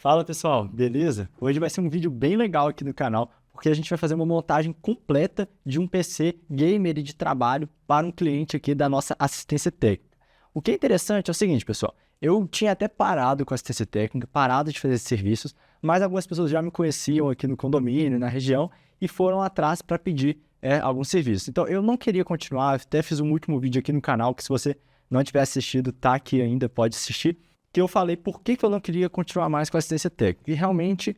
Fala pessoal, beleza? Hoje vai ser um vídeo bem legal aqui no canal, porque a gente vai fazer uma montagem completa de um PC gamer e de trabalho para um cliente aqui da nossa assistência técnica. O que é interessante é o seguinte, pessoal, eu tinha até parado com a assistência técnica, parado de fazer esses serviços, mas algumas pessoas já me conheciam aqui no condomínio, na região, e foram atrás para pedir alguns serviços. Então eu não queria continuar, até fiz um último vídeo aqui no canal, que se você não tiver assistido, tá aqui ainda, pode assistir, que eu falei por que eu não queria continuar mais com a assistência técnica. E realmente,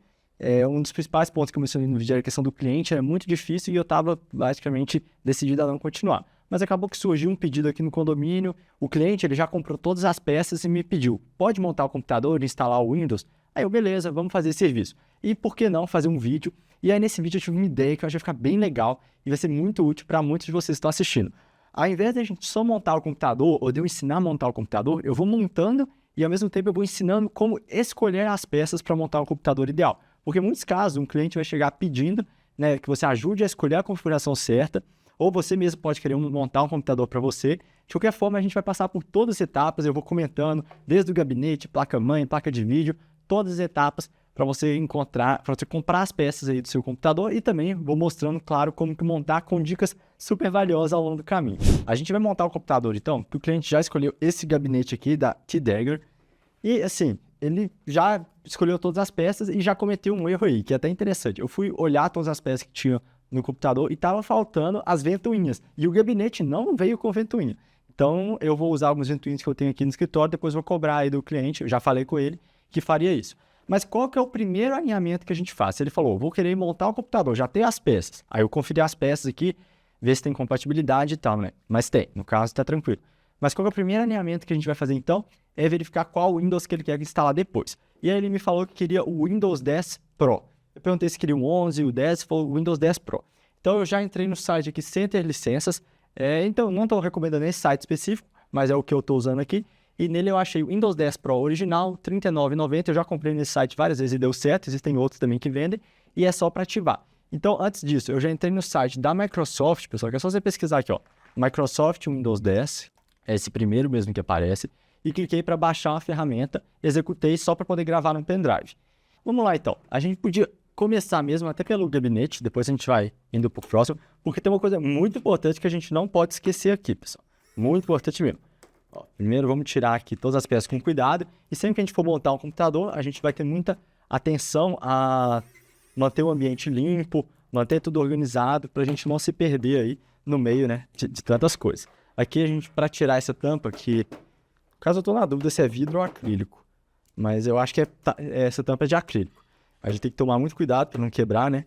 um dos principais pontos que eu mencionei no vídeo era a questão do cliente, era muito difícil e eu estava basicamente decidido a não continuar. Mas acabou que surgiu um pedido aqui no condomínio, o cliente ele já comprou todas as peças e me pediu, pode montar o computador e instalar o Windows? Aí eu, beleza, vamos fazer esse serviço. E por que não fazer um vídeo? E aí nesse vídeo eu tive uma ideia que eu acho que vai ficar bem legal e vai ser muito útil para muitos de vocês que estão assistindo. Ao invés de a gente só montar o computador, ou de eu ensinar a montar o computador, eu vou montando e ao mesmo tempo eu vou ensinando como escolher as peças para montar o computador ideal. Porque em muitos casos um cliente vai chegar pedindo, né, que você ajude a escolher a configuração certa, ou você mesmo pode querer montar um computador para você. De qualquer forma, a gente vai passar por todas as etapas, eu vou comentando, desde o gabinete, placa-mãe, placa de vídeo, todas as etapas para você encontrar, para você comprar as peças aí do seu computador e também vou mostrando, claro, como que montar com dicas super valiosas ao longo do caminho. A gente vai montar o computador, então, que o cliente já escolheu esse gabinete aqui da T-Dagger e, assim, ele já escolheu todas as peças e já cometeu um erro aí, que é até interessante. Eu fui olhar todas as peças que tinha no computador e tava faltando as ventoinhas e o gabinete não veio com ventoinha. Então, eu vou usar algumas ventoinhas que eu tenho aqui no escritório, depois vou cobrar aí do cliente, eu já falei com ele que faria isso. Mas qual que é o primeiro alinhamento que a gente faz? Ele falou, vou querer montar o computador, já tem as peças. Aí eu conferi as peças aqui, ver se tem compatibilidade e tal, né? Mas tem, no caso tá tranquilo. Mas qual que é o primeiro alinhamento que a gente vai fazer então? É verificar qual Windows que ele quer instalar depois. E aí ele me falou que queria o Windows 10 Pro. Eu perguntei se queria o 11, o 10, ele falou o Windows 10 Pro. Então eu já entrei no site aqui sem ter licenças. Então não estou recomendando esse site específico, mas é o que eu estou usando aqui. E nele eu achei o Windows 10 Pro original, R$ 39,90. Eu já comprei nesse site várias vezes e deu certo. Existem outros também que vendem. E é só para ativar. Então, antes disso, eu já entrei no site da Microsoft, pessoal, que é só você pesquisar aqui, ó. Microsoft Windows 10. É esse primeiro mesmo que aparece. E cliquei para baixar uma ferramenta. Executei só para poder gravar no pendrive. Vamos lá, então. A gente podia começar mesmo até pelo gabinete. Depois a gente vai indo para o próximo. Porque tem uma coisa muito importante que a gente não pode esquecer aqui, pessoal. Muito importante mesmo. Ó, primeiro vamos tirar aqui todas as peças com cuidado e sempre que a gente for montar um computador, a gente vai ter muita atenção a manter o ambiente limpo, manter tudo organizado para a gente não se perder aí no meio, né, de tantas coisas. Aqui a gente, para tirar essa tampa, que no caso eu estou na dúvida se é vidro ou acrílico, mas eu acho que essa tampa é de acrílico. A gente tem que tomar muito cuidado para não quebrar, né?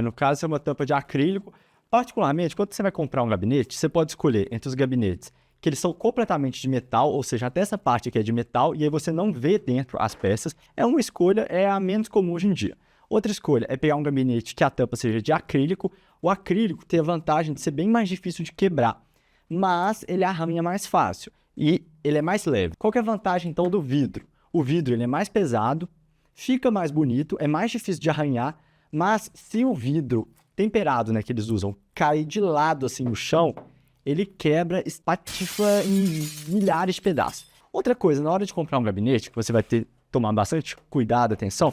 No caso, é uma tampa de acrílico. Particularmente, quando você vai comprar um gabinete, você pode escolher entre os gabinetes que eles são completamente de metal, ou seja, até essa parte aqui é de metal, e aí você não vê dentro as peças. É uma escolha, é a menos comum hoje em dia. Outra escolha é pegar um gabinete que a tampa seja de acrílico. O acrílico tem a vantagem de ser bem mais difícil de quebrar, mas ele arranha mais fácil e ele é mais leve. Qual que é a vantagem, então, do vidro? O vidro ele é mais pesado, fica mais bonito, é mais difícil de arranhar, mas se o vidro temperado, né, que eles usam, cair de lado assim no chão, ele quebra, espatifa em milhares de pedaços. Outra coisa, na hora de comprar um gabinete, que você vai ter que tomar bastante cuidado, atenção,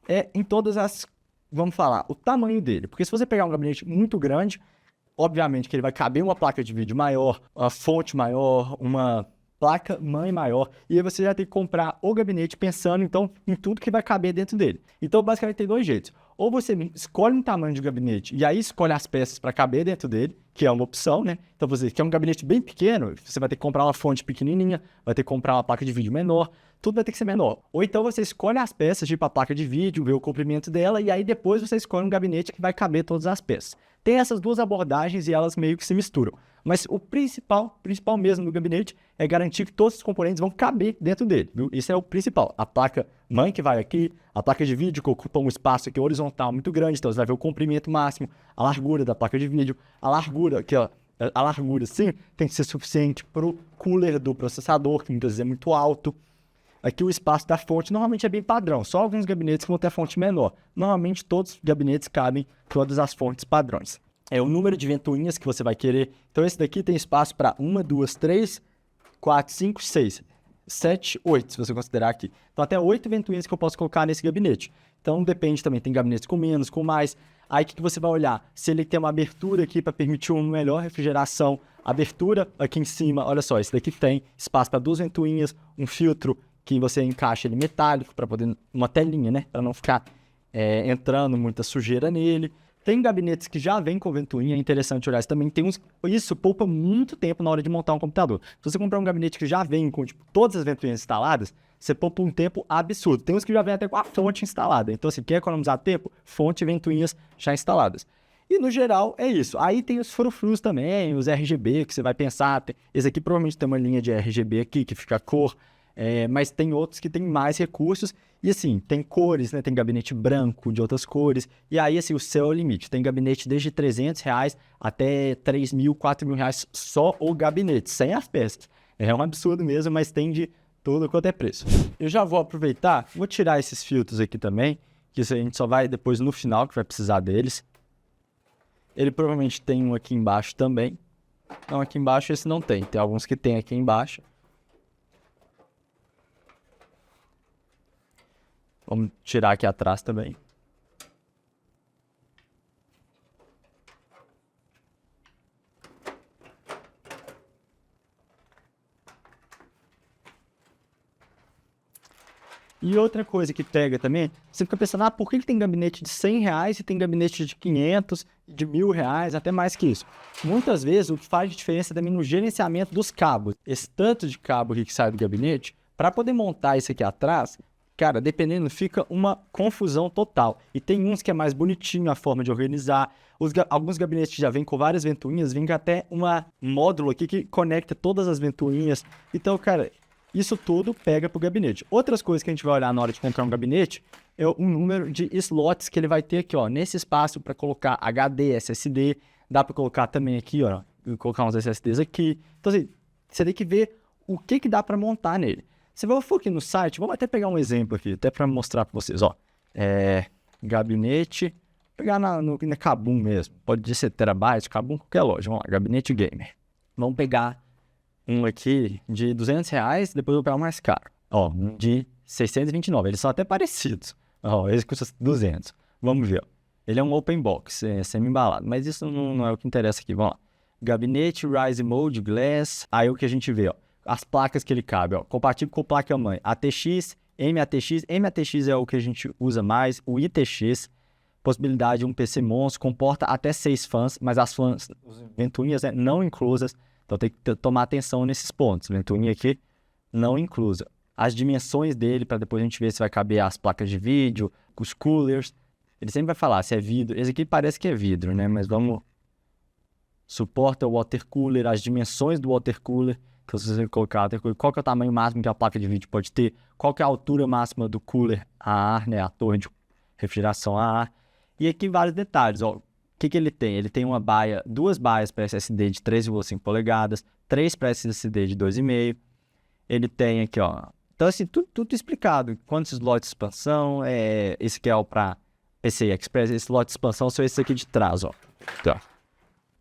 é em todas as, vamos falar, o tamanho dele. Porque se você pegar um gabinete muito grande, obviamente que ele vai caber uma placa de vídeo maior, uma fonte maior, uma placa-mãe maior, e aí você já tem que comprar o gabinete pensando, então, em tudo que vai caber dentro dele. Então, basicamente, tem dois jeitos. Ou você escolhe um tamanho de gabinete e aí escolhe as peças para caber dentro dele, que é uma opção, né? Então, você quer um gabinete bem pequeno, você vai ter que comprar uma fonte pequenininha, vai ter que comprar uma placa de vídeo menor, tudo vai ter que ser menor. Ou então você escolhe as peças, tipo a placa de vídeo, vê o comprimento dela, e aí depois você escolhe um gabinete que vai caber todas as peças. Tem essas duas abordagens e elas meio que se misturam. Mas o principal mesmo do gabinete é garantir que todos os componentes vão caber dentro dele, viu? Isso é o principal. A placa-mãe que vai aqui, a placa de vídeo que ocupa um espaço aqui horizontal muito grande, então você vai ver o comprimento máximo, a largura da placa de vídeo, a largura aqui, ó, a largura sim tem que ser suficiente para o cooler do processador, que muitas vezes é muito alto. Aqui o espaço da fonte normalmente é bem padrão, só alguns gabinetes que vão ter a fonte menor. Normalmente todos os gabinetes cabem todas as fontes padrões. É o número de ventoinhas que você vai querer. Então esse daqui tem espaço para 1, 2, 3, 4, 5, 6, 7, 8, se você considerar aqui. Então até 8 ventoinhas que eu posso colocar nesse gabinete. Então depende também, tem gabinetes com menos, com mais. Aí o que você vai olhar? Se ele tem uma abertura aqui para permitir uma melhor refrigeração. Abertura aqui em cima, olha só, esse daqui tem espaço para 2 ventoinhas, um filtro que você encaixa ele metálico para poder, uma telinha, né? Para não ficar entrando muita sujeira nele. Tem gabinetes que já vem com ventoinha, é interessante olhar isso também. Tem uns, isso poupa muito tempo na hora de montar um computador. Se você comprar um gabinete que já vem com tipo, todas as ventoinhas instaladas, você poupa um tempo absurdo. Tem uns que já vem até com a fonte instalada. Então, se quer economizar tempo, fonte e ventoinhas já instaladas. E no geral é isso. Aí tem os frufrus também, os RGB que você vai pensar. Esse aqui provavelmente tem uma linha de RGB aqui que fica a cor. Mas tem outros que tem mais recursos e assim, tem cores, né? Tem gabinete branco de outras cores e aí assim, o céu é o limite, tem gabinete desde R$300 até R$3.000, R$4.000 só o gabinete, sem as peças, é um absurdo mesmo, mas tem de todo quanto é preço. Eu já vou aproveitar, vou tirar esses filtros aqui também, que isso a gente só vai depois no final que vai precisar deles. Ele provavelmente tem um aqui embaixo também, não, aqui embaixo esse não tem alguns que tem aqui embaixo. Vamos tirar aqui atrás também. E outra coisa que pega também, você fica pensando, por que tem gabinete de R$100 e tem gabinete de 500, de R$1.000, até mais que isso? Muitas vezes o que faz diferença também no gerenciamento dos cabos. Esse tanto de cabo aqui que sai do gabinete, para poder montar isso aqui atrás, cara, dependendo, fica uma confusão total. E tem uns que é mais bonitinho a forma de organizar. Alguns gabinetes já vêm com várias ventoinhas, vem com até um módulo aqui que conecta todas as ventoinhas. Então, cara, isso tudo pega pro gabinete. Outras coisas que a gente vai olhar na hora de comprar um gabinete é o número de slots que ele vai ter aqui, ó. Nesse espaço para colocar HD, SSD. Dá para colocar também aqui, ó. Colocar uns SSDs aqui. Então, assim, você tem que ver o que dá para montar nele. Se eu for aqui no site, vamos até pegar um exemplo aqui, até para mostrar para vocês, ó. Gabinete, pegar na Kabum mesmo, pode ser terabyte, Kabum, qualquer loja, vamos lá, gabinete gamer. Vamos pegar um aqui de R$200, depois eu vou pegar um mais caro, ó, um de 629, eles são até parecidos, ó, esse custa 200, vamos ver, ó. Ele é um open box, semi-embalado, mas isso não é o que interessa aqui, vamos lá. Gabinete, Rise Mode, Glass, aí o que a gente vê, ó. As placas que ele cabe, ó, compatível com placa-mãe, ATX, MATX é o que a gente usa mais, o ITX, possibilidade de um PC monstro, comporta até 6 fãs, mas as fãs, as ventoinhas, né, não inclusas, então tem que tomar atenção nesses pontos, ventoinha aqui não inclusa. As dimensões dele, para depois a gente ver se vai caber as placas de vídeo, os coolers, ele sempre vai falar se é vidro, esse aqui parece que é vidro, né, mas vamos, suporta o water cooler, as dimensões do water cooler, que você colocar, qual que é o tamanho máximo que a placa de vídeo pode ter, qual que é a altura máxima do cooler a ar, né, a torre de refrigeração a ar, e aqui vários detalhes, ó, o que ele tem? Ele tem duas baias para SSD de 3,5 polegadas, 3 para SSD de 2,5, ele tem aqui, ó, então assim, tudo explicado, quantos slots de expansão, esse aqui é o para PCI Express, esse slot de expansão são esses aqui de trás, ó, tá.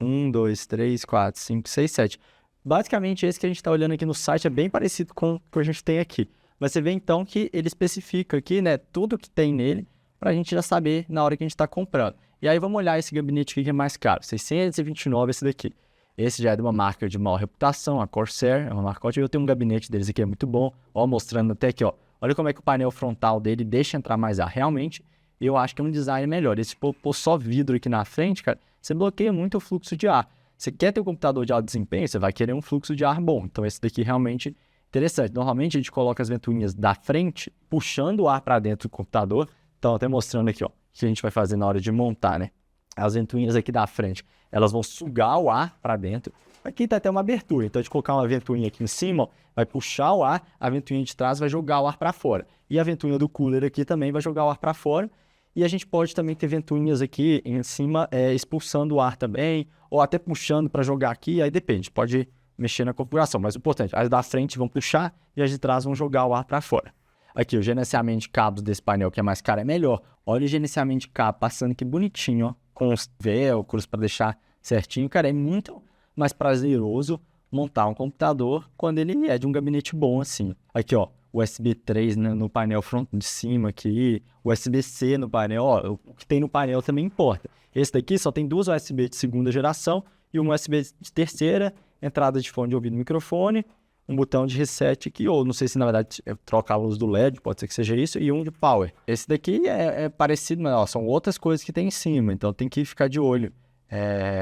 1, 2, 3, 4, 5, 6, 7. Basicamente, esse que a gente está olhando aqui no site é bem parecido com o que a gente tem aqui. Mas você vê então que ele especifica aqui, né, tudo que tem nele, para a gente já saber na hora que a gente está comprando. E aí vamos olhar esse gabinete aqui que é mais caro, 629 esse daqui. Esse já é de uma marca de maior reputação, a Corsair, é uma marca ótima. Eu tenho um gabinete deles aqui, é muito bom, ó, mostrando até aqui, ó. Olha como é que o painel frontal dele deixa entrar mais ar. Realmente, eu acho que é um design melhor. E se pôr só vidro aqui na frente, cara, você bloqueia muito o fluxo de ar. Você quer ter um computador de alto desempenho, você vai querer um fluxo de ar bom. Então, esse daqui realmente interessante. Normalmente, a gente coloca as ventoinhas da frente, puxando o ar para dentro do computador. Então, até mostrando aqui, ó, o que a gente vai fazer na hora de montar, né? As ventoinhas aqui da frente, elas vão sugar o ar para dentro. Aqui tá até uma abertura. Então, a gente colocar uma ventoinha aqui em cima, ó, vai puxar o ar, a ventoinha de trás vai jogar o ar para fora. E a ventoinha do cooler aqui também vai jogar o ar para fora. E a gente pode também ter ventoinhas aqui em cima expulsando o ar também, ou até puxando para jogar aqui, aí depende, pode mexer na configuração. Mas o importante, as da frente vão puxar e as de trás vão jogar o ar para fora. Aqui, o gerenciamento de cabos desse painel que é mais caro é melhor. Olha o gerenciamento de cabo passando aqui bonitinho, ó, com os velcros para deixar certinho. Cara, é muito mais prazeroso montar um computador quando ele é de um gabinete bom assim. Aqui, ó, USB 3 no painel front de cima aqui, USB-C no painel, ó, o que tem no painel também importa. Esse daqui só tem duas USB de segunda geração e um USB de terceira, entrada de fone de ouvido e microfone, um botão de reset aqui, ou não sei se na verdade troca a luz do LED, pode ser que seja isso, e um de power. Esse daqui é parecido, mas ó, são outras coisas que tem em cima, então tem que ficar de olho.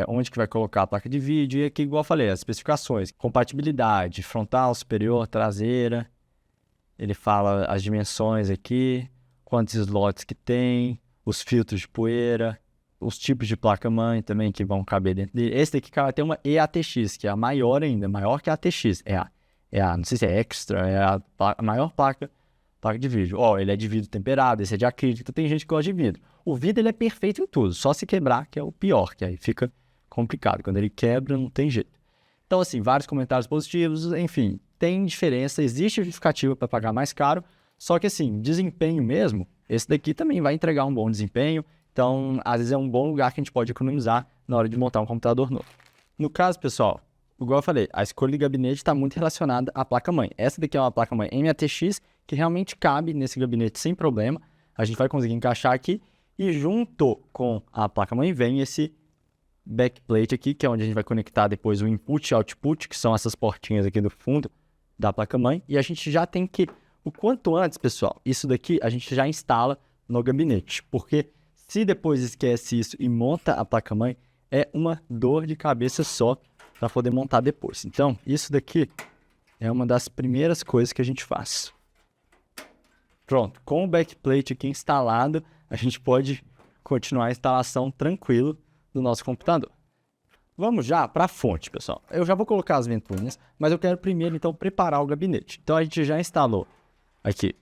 Onde que vai colocar a placa de vídeo, e aqui, igual eu falei, as especificações, compatibilidade, frontal, superior, traseira, ele fala as dimensões aqui, quantos slots que tem, os filtros de poeira, os tipos de placa-mãe também que vão caber dentro dele. Esse daqui vai ter uma EATX, que é a maior ainda, maior que a ATX, não sei se é extra, é a maior placa de vídeo. Ó, ele é de vidro temperado, esse é de acrílico, então tem gente que gosta de vidro. O vidro ele é perfeito em tudo, só se quebrar que é o pior, que aí fica complicado. Quando ele quebra, não tem jeito. Então, assim, vários comentários positivos, enfim, tem diferença, existe justificativa para pagar mais caro, só que, assim, desempenho mesmo, esse daqui também vai entregar um bom desempenho, então, às vezes é um bom lugar que a gente pode economizar na hora de montar um computador novo. No caso, pessoal, igual eu falei, a escolha de gabinete está muito relacionada à placa-mãe. Essa daqui é uma placa-mãe MATX que realmente cabe nesse gabinete sem problema. A gente vai conseguir encaixar aqui e junto com a placa-mãe vem esse backplate aqui, que é onde a gente vai conectar depois o input e output, que são essas portinhas aqui do fundo da placa-mãe. E a gente já tem que, o quanto antes, pessoal, isso daqui a gente já instala no gabinete, porque se depois esquece isso e monta a placa-mãe, é uma dor de cabeça só para poder montar depois. Então, isso daqui é uma das primeiras coisas que a gente faz. Pronto, com o backplate aqui instalado, a gente pode continuar a instalação tranquilo do nosso computador. Vamos já para a fonte, pessoal. Eu já vou colocar as ventoinhas, mas eu quero primeiro, então, preparar o gabinete. Então, a gente já instalou aqui.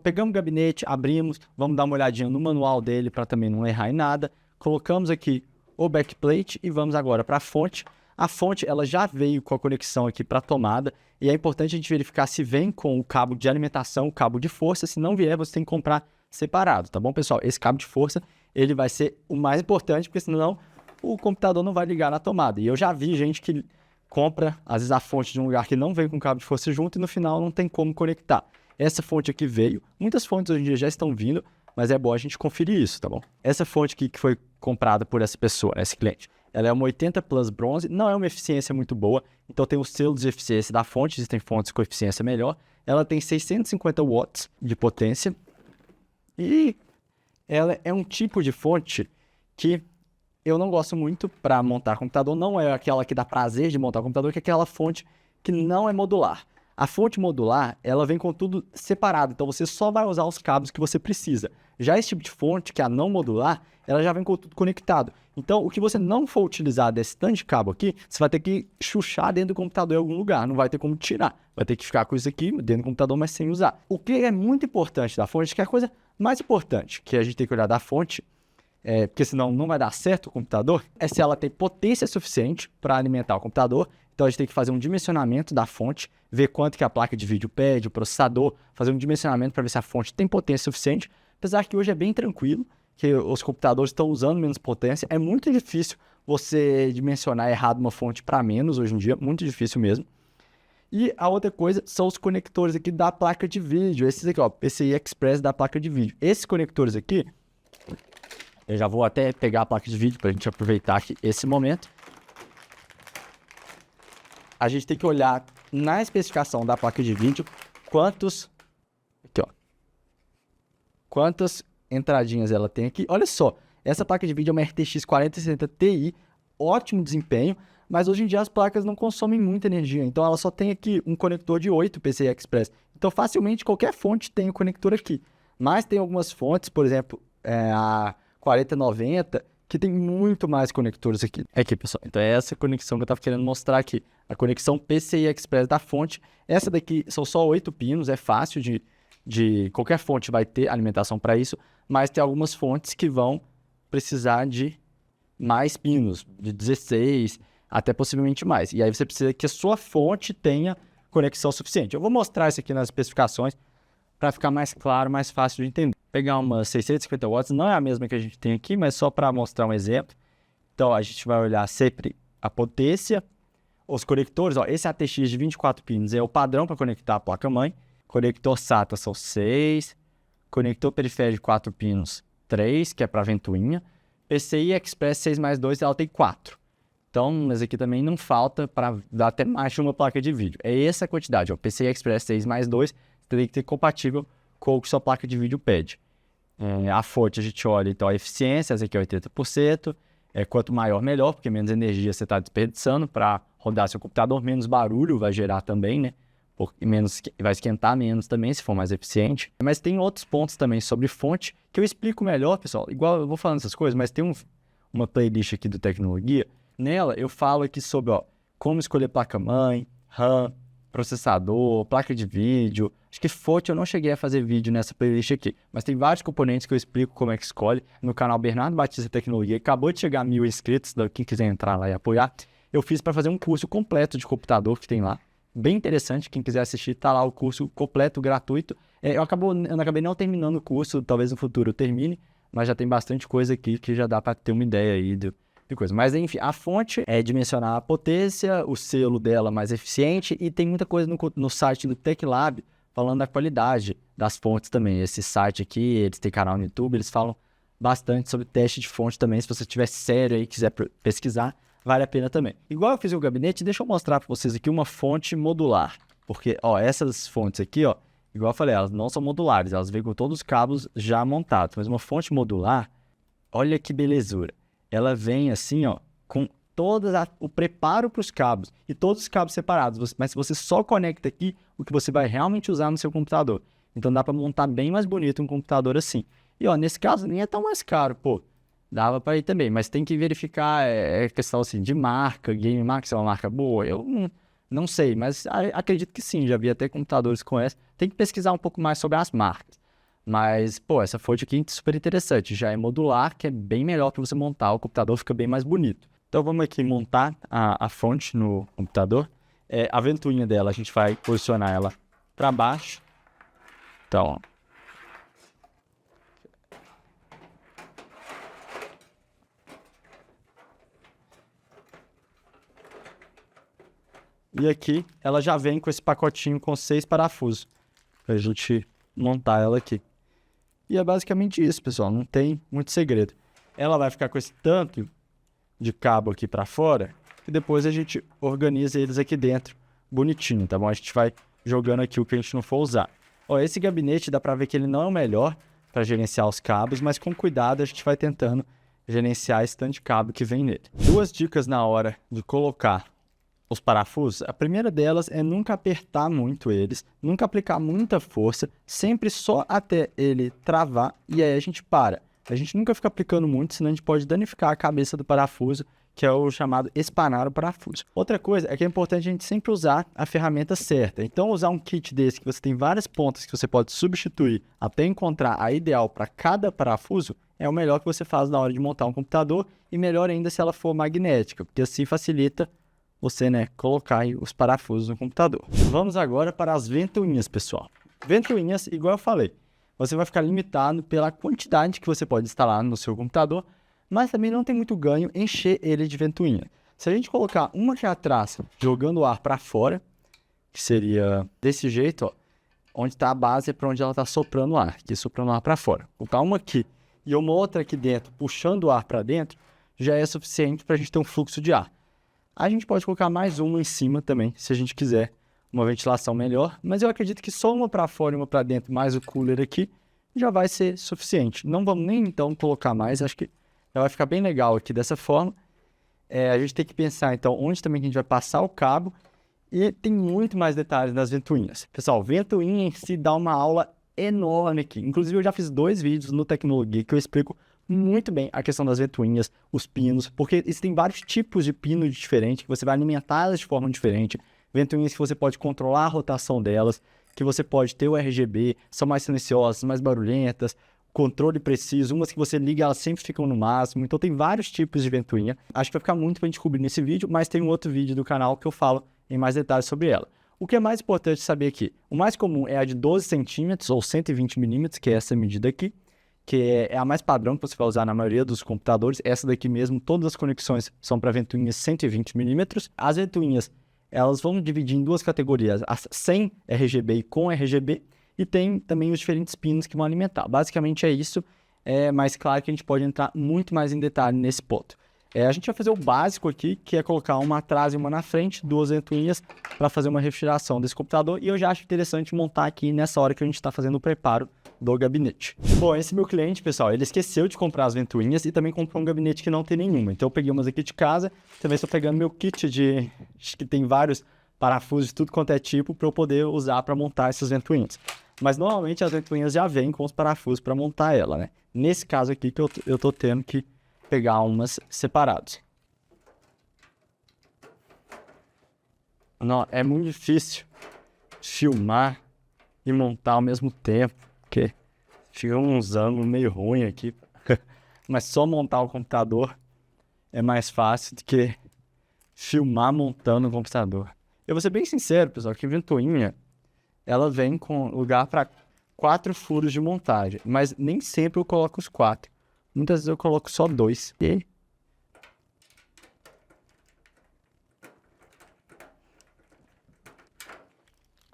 Pegamos o gabinete, abrimos, vamos dar uma olhadinha no manual dele para também não errar em nada. Colocamos aqui o backplate e vamos agora para a fonte. A fonte ela já veio com a conexão aqui para a tomada e é importante a gente verificar se vem com o cabo de alimentação, o cabo de força. Se não vier, você tem que comprar separado, tá bom, pessoal? Esse cabo de força ele vai ser o mais importante, porque senão o computador não vai ligar na tomada. E eu já vi gente que compra, às vezes, a fonte de um lugar que não vem com cabo de força junto e no final não tem como conectar. Essa fonte aqui veio, muitas fontes hoje em dia já estão vindo, mas é bom a gente conferir isso, tá bom? Essa fonte aqui que foi comprada por essa pessoa, esse cliente, ela é uma 80 Plus Bronze, não é uma eficiência muito boa, então tem o selo de eficiência da fonte, existem fontes com eficiência melhor. Ela tem 650 watts de potência e ela é um tipo de fonte que eu não gosto muito para montar computador, não é aquela que dá prazer de montar computador, que é aquela fonte que não é modular. A fonte modular, ela vem com tudo separado, então você só vai usar os cabos que você precisa. Já esse tipo de fonte, que é a não modular, ela já vem com tudo conectado. Então, o que você não for utilizar desse tanto de cabo aqui, você vai ter que chuchar dentro do computador em algum lugar, não vai ter como tirar. Vai ter que ficar com isso aqui dentro do computador, mas sem usar. O que é muito importante da fonte, que é a coisa mais importante que a gente tem que olhar da fonte, porque senão não vai dar certo o computador, é se ela tem potência suficiente para alimentar o computador. Então a gente tem que fazer um dimensionamento da fonte, ver quanto que a placa de vídeo pede, o processador, fazer um dimensionamento para ver se a fonte tem potência suficiente. Apesar que hoje é bem tranquilo, que os computadores estão usando menos potência. É muito difícil você dimensionar errado uma fonte para menos hoje em dia, muito difícil mesmo. E a outra coisa são os conectores aqui da placa de vídeo. Esses aqui, ó, PCI Express da placa de vídeo. Esses conectores aqui, eu já vou até pegar a placa de vídeo para a gente aproveitar aqui esse momento. A gente tem que olhar na especificação da placa de vídeo quantas entradinhas ela tem aqui. Olha só, essa placa de vídeo é uma RTX 4060 Ti, ótimo desempenho, mas hoje em dia as placas não consomem muita energia, então ela só tem aqui um conector de 8 PCI Express. Então facilmente qualquer fonte tem o conector aqui, mas tem algumas fontes, por exemplo, a 4090, que tem muito mais conectores aqui. Aqui, pessoal, então é essa conexão que eu estava querendo mostrar aqui. A conexão PCI Express da fonte. Essa daqui são só 8 pinos, é fácil de qualquer fonte vai ter alimentação para isso, mas tem algumas fontes que vão precisar de mais pinos, de 16, até possivelmente mais. E aí você precisa que a sua fonte tenha conexão suficiente. Eu vou mostrar isso aqui nas especificações, para ficar mais claro, mais fácil de entender. Vou pegar uma 650 watts, não é a mesma que a gente tem aqui, mas só para mostrar um exemplo. Então, a gente vai olhar sempre a potência, os conectores, ó, esse ATX de 24 pinos é o padrão para conectar a placa-mãe. Conector SATA são 6, conector periférico de 4 pinos 3, que é para ventoinha. PCI Express 6+2, ela tem 4. Então, mas aqui também não falta para dar até mais de uma placa de vídeo. É essa a quantidade, ó, PCI Express 6+2, tem que ter compatível com o que sua placa de vídeo pede. A fonte a gente olha, então, a eficiência, essa aqui é 80%. Quanto maior, melhor, porque menos energia você está desperdiçando para rodar seu computador, menos barulho vai gerar também, né? Porque vai esquentar menos também, se for mais eficiente. Mas tem outros pontos também sobre fonte, que eu explico melhor, pessoal. Igual eu vou falando essas coisas, mas tem uma playlist aqui do Tecnologia. Nela eu falo aqui sobre como escolher placa-mãe, RAM, processador, placa de vídeo. Acho que fonte eu não cheguei a fazer vídeo nessa playlist aqui, mas tem vários componentes que eu explico como é que escolhe no canal Bernardo Batista Tecnologia. Acabou de chegar a 1000 inscritos, quem quiser entrar lá e apoiar. Eu fiz para fazer um curso completo de computador que tem lá. Bem interessante, quem quiser assistir, tá lá o curso completo, gratuito. Eu acabei não terminando o curso, talvez no futuro eu termine, mas já tem bastante coisa aqui que já dá para ter uma ideia aí de coisa. Mas enfim, a fonte é dimensionar a potência, o selo dela mais eficiente, e tem muita coisa no site do TecLab falando da qualidade das fontes também. Esse site aqui, eles têm canal no YouTube, eles falam bastante sobre teste de fonte também. Se você tiver sério aí e quiser pesquisar, vale a pena também. Igual eu fiz o gabinete, deixa eu mostrar para vocês aqui uma fonte modular. Porque, essas fontes aqui, igual eu falei, elas não são modulares, elas vêm com todos os cabos já montados. Mas uma fonte modular, olha que belezura. Ela vem assim, com todo o preparo para os cabos e todos os cabos separados. Mas você só conecta aqui o que você vai realmente usar no seu computador. Então dá para montar bem mais bonito um computador assim. E nesse caso nem é tão mais caro, pô. Dava para ir também, mas tem que verificar, questão assim de marca, GameMax é uma marca boa, eu não sei, mas acredito que sim, já vi até computadores com essa. Tem que pesquisar um pouco mais sobre as marcas. Mas, essa fonte aqui é super interessante, já é modular, que é bem melhor para você montar, o computador fica bem mais bonito. Então vamos aqui montar a fonte no computador. A ventoinha dela, a gente vai posicionar ela para baixo. Então, e aqui ela já vem com esse pacotinho com 6 parafusos, para a gente montar ela aqui. E é basicamente isso, pessoal, não tem muito segredo. Ela vai ficar com esse tanto de cabo aqui para fora, e depois a gente organiza eles aqui dentro, bonitinho, tá bom? A gente vai jogando aqui o que a gente não for usar. Esse gabinete dá para ver que ele não é o melhor para gerenciar os cabos, mas com cuidado a gente vai tentando gerenciar esse tanto de cabo que vem nele. 2 dicas na hora de colocar os parafusos. A primeira delas é nunca apertar muito eles, nunca aplicar muita força, sempre só até ele travar e aí a gente para. A gente nunca fica aplicando muito, senão a gente pode danificar a cabeça do parafuso, que é o chamado espanar o parafuso. Outra coisa é que é importante a gente sempre usar a ferramenta certa. Então, usar um kit desse que você tem várias pontas que você pode substituir até encontrar a ideal para cada parafuso, é o melhor que você faz na hora de montar um computador, e melhor ainda se ela for magnética, porque assim facilita você, colocar aí os parafusos no computador. Vamos agora para as ventoinhas, pessoal. Ventoinhas, igual eu falei, você vai ficar limitado pela quantidade que você pode instalar no seu computador, mas também não tem muito ganho encher ele de ventoinha. Se a gente colocar uma aqui atrás, jogando o ar para fora, que seria desse jeito, onde está a base é para onde ela está soprando o ar, aqui soprando o ar para fora. Colocar uma aqui e uma outra aqui dentro, puxando o ar para dentro, já é suficiente para a gente ter um fluxo de ar. A gente pode colocar mais uma em cima também, se a gente quiser uma ventilação melhor, mas eu acredito que só uma para fora e uma para dentro, mais o cooler aqui, já vai ser suficiente. Não vamos nem então colocar mais, acho que já vai ficar bem legal aqui dessa forma. A gente tem que pensar então onde também que a gente vai passar o cabo, e tem muito mais detalhes nas ventoinhas. Pessoal, ventoinha em si dá uma aula enorme aqui. Inclusive eu já fiz 2 vídeos no Tecnologia que eu explico muito bem a questão das ventoinhas, os pinos, porque existem vários tipos de pino diferentes, que você vai alimentar elas de forma diferente. Ventoinhas que você pode controlar a rotação delas, que você pode ter o RGB, são mais silenciosas, mais barulhentas, controle preciso, umas que você liga, elas sempre ficam no máximo. Então tem vários tipos de ventoinha. Acho que vai ficar muito para a gente cobrir nesse vídeo, mas tem um outro vídeo do canal que eu falo em mais detalhes sobre ela. O que é mais importante saber aqui? O mais comum é a de 12 centímetros ou 120 milímetros, que é essa medida aqui, que é a mais padrão que você vai usar na maioria dos computadores. Essa daqui mesmo, todas as conexões são para ventoinhas 120 milímetros. As ventoinhas, elas vão dividir em duas categorias, as sem RGB e com RGB, e tem também os diferentes pinos que vão alimentar. Basicamente é isso, mas claro que a gente pode entrar muito mais em detalhe nesse ponto. A gente vai fazer o básico aqui, que é colocar uma atrás e uma na frente, duas ventoinhas, para fazer uma refrigeração desse computador. E eu já acho interessante montar aqui nessa hora que a gente está fazendo o preparo do gabinete. Bom, esse meu cliente, pessoal, ele esqueceu de comprar as ventoinhas e também comprou um gabinete que não tem nenhuma. Então eu peguei umas aqui de casa, também estou pegando meu kit de... acho que tem vários parafusos de tudo quanto é tipo para eu poder usar para montar essas ventoinhas. Mas normalmente as ventoinhas já vêm com os parafusos para montar ela, né? Nesse caso aqui que eu tô tendo que pegar umas separadas. Não, é muito difícil filmar e montar ao mesmo tempo, porque fica uns ângulos meio ruim aqui. Mas só montar o computador é mais fácil do que filmar montando o computador. Eu vou ser bem sincero, pessoal, que ventoinha, ela vem com lugar para 4 furos de montagem, mas nem sempre eu coloco os 4. Muitas vezes eu coloco só 2. E...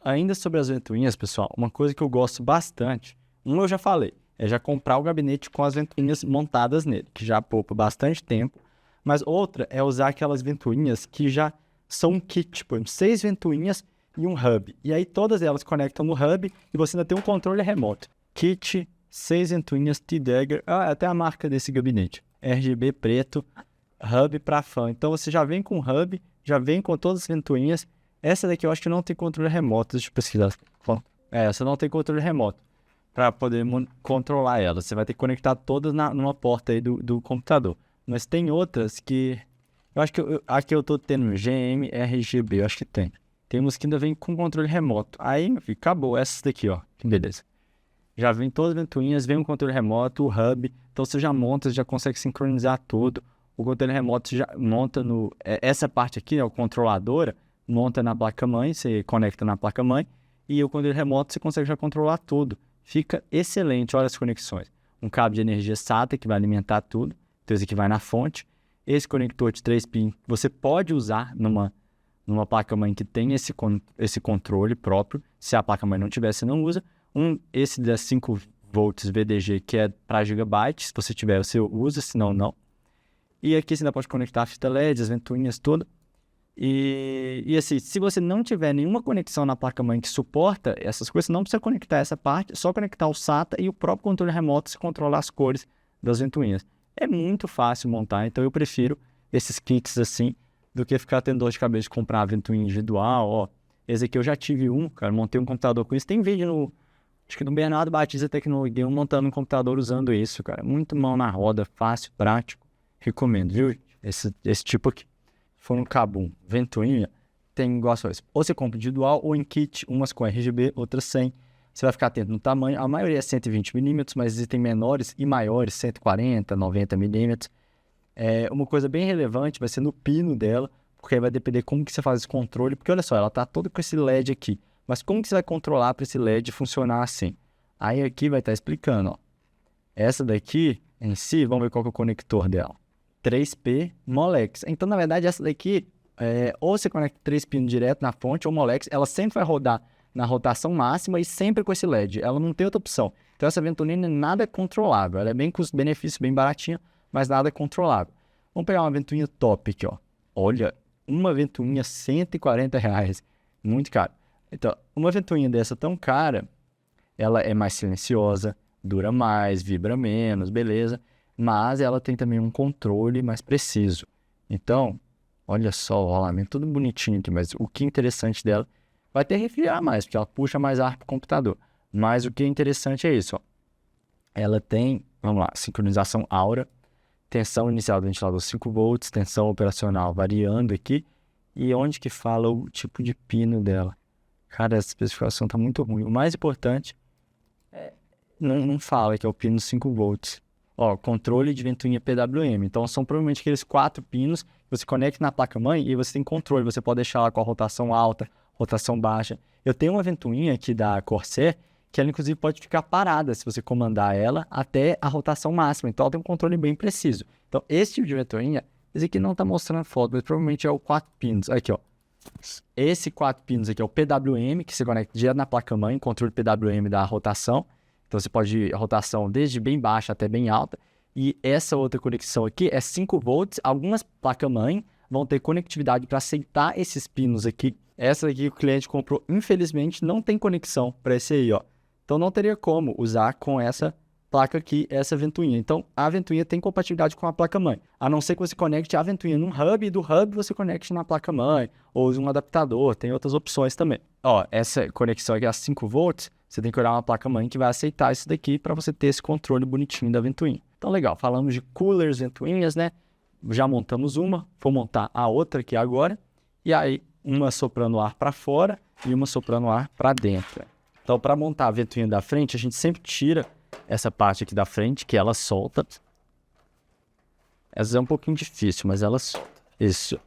ainda sobre as ventoinhas, pessoal, uma coisa que eu gosto bastante, eu já falei, é já comprar o gabinete com as ventoinhas montadas nele, que já poupa bastante tempo, mas outra é usar aquelas ventoinhas que já são um kit, tipo, 6 ventoinhas e um hub. E aí todas elas conectam no hub e você ainda tem um controle remoto. Kit 6 ventoinhas T-Dagger, até a marca desse gabinete, RGB preto, hub para fã. Então você já vem com o hub, já vem com todas as ventoinhas. Essa daqui eu acho que não tem controle remoto, deixa eu pesquisar. Essa não tem controle remoto para poder controlar ela. Você vai ter que conectar todas numa porta aí do computador. Mas tem outras que... eu acho que aqui eu tô tendo GM, RGB, eu acho que tem. Tem umas que ainda vem com controle remoto. Aí, meu filho, acabou. Essas daqui, ó, que beleza. Já vem todas as ventoinhas, vem um controle remoto, o hub. Então você já monta, já consegue sincronizar tudo. O controle remoto já monta no... essa parte aqui, ó, a controladora, monta na placa-mãe, você conecta na placa-mãe. E o controle remoto você consegue já controlar tudo. Fica excelente, olha as conexões. Um cabo de energia SATA que vai alimentar tudo. Então esse aqui vai na fonte. Esse conector de 3 pin você pode usar numa placa-mãe que tem esse controle próprio. Se a placa-mãe não tiver, você não usa. Esse das 5 volts VDG, que é para gigabytes. Se você tiver, você usa, senão não. E aqui você ainda pode conectar a fita LED, as ventoinhas, tudo. E assim, se você não tiver nenhuma conexão na placa-mãe que suporta essas coisas, você não precisa conectar essa parte, é só conectar o SATA e o próprio controle remoto, você controla as cores das ventoinhas. É muito fácil montar, então eu prefiro esses kits assim, do que ficar tendo dor de cabeça de comprar a ventoinha individual, ó. Esse aqui eu já tive cara, montei um computador com isso. Tem vídeo acho que no Bernardo Batista Tecnologia, montando um computador usando isso, cara. Muito mão na roda, fácil, prático. Recomendo, viu? Esse tipo aqui. Se for no Kabum, ventoinha, tem igual a isso. Ou você compra individual ou em kit, umas com RGB, outras sem. Você vai ficar atento no tamanho. A maioria é 120mm, mas existem menores e maiores, 140, 90mm. Uma coisa bem relevante vai ser no pino dela, porque aí vai depender como que você faz esse controle. Porque olha só, ela tá toda com esse LED aqui. Mas como que você vai controlar para esse LED funcionar assim? Aí aqui vai estar explicando, ó. Essa daqui, em si, vamos ver qual que é o conector dela. 3P Molex. Então, na verdade, essa daqui, ou você conecta 3 pinos direto na fonte, ou Molex, ela sempre vai rodar na rotação máxima e sempre com esse LED. Ela não tem outra opção. Então, essa ventoinha nada é controlável. Ela é bem custo-benefício, bem baratinha, mas nada é controlável. Vamos pegar uma ventoinha top aqui, ó. Olha, uma ventoinha R$140. Muito caro. Então, uma ventoinha dessa tão cara, ela é mais silenciosa, dura mais, vibra menos, beleza. Mas ela tem também um controle mais preciso. Então, olha só o rolamento, tudo bonitinho aqui, mas o que é interessante dela, vai ter que refrigerar mais, porque ela puxa mais ar para o computador. Mas o que é interessante é isso, ó. Ela tem, vamos lá, sincronização Aura, tensão inicial do ventilador 5 volts, tensão operacional variando aqui, e onde que fala o tipo de pino dela. Cara, essa especificação tá muito ruim. O mais importante, não fala que é o pino 5 volts. Ó, controle de ventoinha PWM. Então, são provavelmente aqueles 4 pinos que você conecta na placa-mãe e você tem controle. Você pode deixar ela com a rotação alta, rotação baixa. Eu tenho uma ventoinha aqui da Corsair, que ela inclusive pode ficar parada se você comandar ela até a rotação máxima. Então ela tem um controle bem preciso. Então esse tipo de ventoinha, esse aqui não está mostrando foto, mas provavelmente é o 4 pinos. Aqui, ó. Esse 4 pinos aqui é o PWM, que você conecta direto na placa-mãe, controle PWM da rotação. Então você pode ir a rotação desde bem baixa até bem alta. E essa outra conexão aqui é 5 volts. Algumas placas-mãe vão ter conectividade para aceitar esses pinos aqui. Essa aqui o cliente comprou, infelizmente, não tem conexão para esse aí, ó. Então não teria como usar com essa placa aqui, essa ventoinha. Então a ventoinha tem compatibilidade com a placa-mãe. A não ser que você conecte a ventoinha num hub e do hub você conecte na placa-mãe. Ou use um adaptador, tem outras opções também. Ó, essa conexão aqui a 5 volts, você tem que olhar uma placa-mãe que vai aceitar isso daqui para você ter esse controle bonitinho da ventoinha. Então legal, falamos de coolers, ventoinhas, né? Já montamos uma, vou montar a outra aqui agora. E aí, uma soprando ar para fora e uma soprando ar para dentro. Então, para montar a ventoinha da frente, a gente sempre tira essa parte aqui da frente, que ela solta. Essa é um pouquinho difícil, mas ela solta. Isso.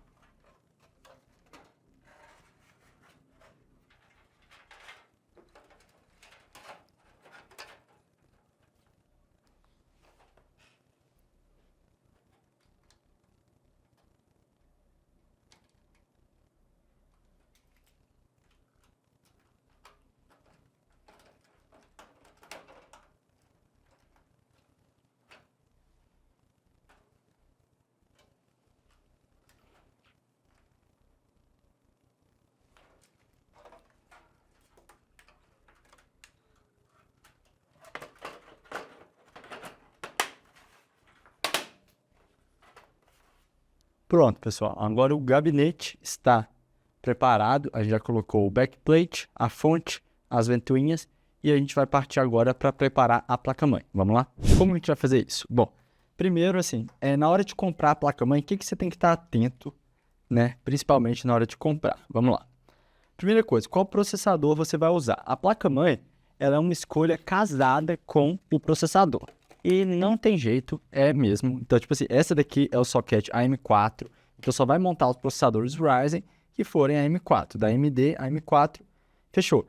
Pronto, pessoal. Agora o gabinete está preparado. A gente já colocou o backplate, a fonte, as ventoinhas. E a gente vai partir agora para preparar a placa-mãe. Vamos lá? Como a gente vai fazer isso? Bom, primeiro, assim, na hora de comprar a placa-mãe, o que você tem que estar atento, né? Principalmente na hora de comprar. Vamos lá. Primeira coisa, qual processador você vai usar? A placa-mãe, ela é uma escolha casada com o processador. E não tem jeito, é mesmo. Então, tipo assim, essa daqui é o socket AM4, que só vai montar os processadores Ryzen que forem AM4, da AMD, AM4, fechou.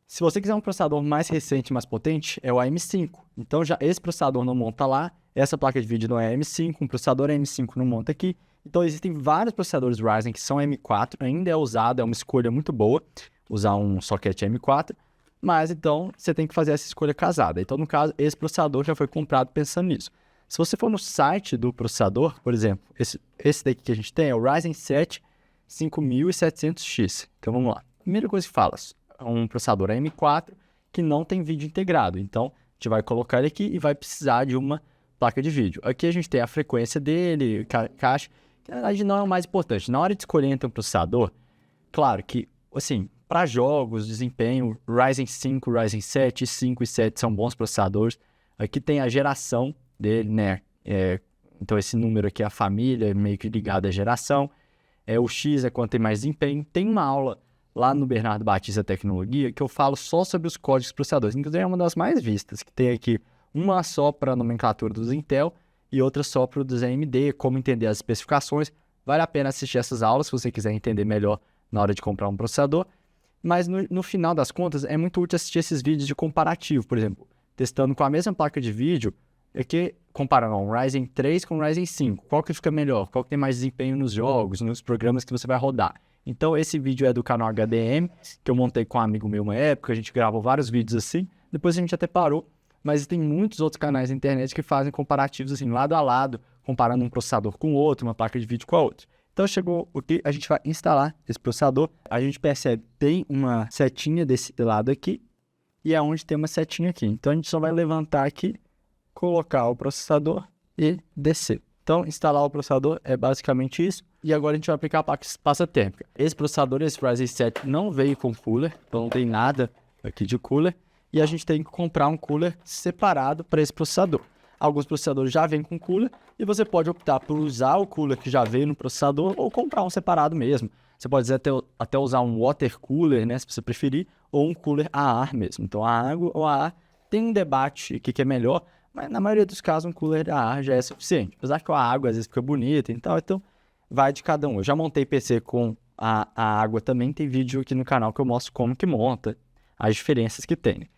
Se você quiser um processador mais recente, mais potente, é o AM5. Então, já esse processador não monta lá, essa placa de vídeo não é AM5, um processador AM5 não monta aqui. Então, existem vários processadores Ryzen que são AM4, ainda é usado, é uma escolha muito boa usar um socket AM4. Mas, então, você tem que fazer essa escolha casada. Então, no caso, esse processador já foi comprado pensando nisso. Se você for no site do processador, por exemplo, esse daqui que a gente tem é o Ryzen 7 5700X. Então, vamos lá. Primeira coisa que fala, é um processador AM4 que não tem vídeo integrado. Então, a gente vai colocar ele aqui e vai precisar de uma placa de vídeo. Aqui a gente tem a frequência dele, caixa, que na verdade não é o mais importante. Na hora de escolher entre um processador, claro que, assim, para jogos, desempenho, Ryzen 5, Ryzen 7, 5 e 7 são bons processadores. Aqui tem a geração dele, né? Então esse número aqui é a família, meio que ligado à geração. O X é quanto tem mais desempenho. Tem uma aula lá no Bernardo Batista Tecnologia que eu falo só sobre os códigos dos processadores. Inclusive é uma das mais vistas, que tem aqui uma só para a nomenclatura dos Intel e outra só para o dos AMD, como entender as especificações. Vale a pena assistir essas aulas se você quiser entender melhor na hora de comprar um processador. Mas no final das contas, é muito útil assistir esses vídeos de comparativo, por exemplo, testando com a mesma placa de vídeo, aqui comparando um Ryzen 3 com um Ryzen 5, qual que fica melhor, qual que tem mais desempenho nos jogos, nos programas que você vai rodar. Então esse vídeo é do canal HDM, que eu montei com um amigo meu uma época, a gente gravou vários vídeos assim, depois a gente até parou, mas tem muitos outros canais na internet que fazem comparativos assim, lado a lado, comparando um processador com o outro, uma placa de vídeo com a outra. Então chegou o que a gente vai instalar esse processador. A gente percebe que tem uma setinha desse lado aqui e é onde tem uma setinha aqui. Então a gente só vai levantar aqui, colocar o processador e descer. Então instalar o processador é basicamente isso. E agora a gente vai aplicar a placa pasta térmica. Esse processador, esse Ryzen 7 não veio com cooler, então não tem nada aqui de cooler. E a gente tem que comprar um cooler separado para esse processador. Alguns processadores já vêm com cooler e você pode optar por usar o cooler que já veio no processador ou comprar um separado mesmo. Você pode até usar um water cooler, né, se você preferir, ou um cooler a ar mesmo. Então, a água ou a ar tem um debate aqui que é melhor, mas na maioria dos casos um cooler a ar já é suficiente. Apesar que a água às vezes fica bonita e tal, então vai de cada um. Eu já montei PC com a água também, tem vídeo aqui no canal que eu mostro como que monta, as diferenças que tem.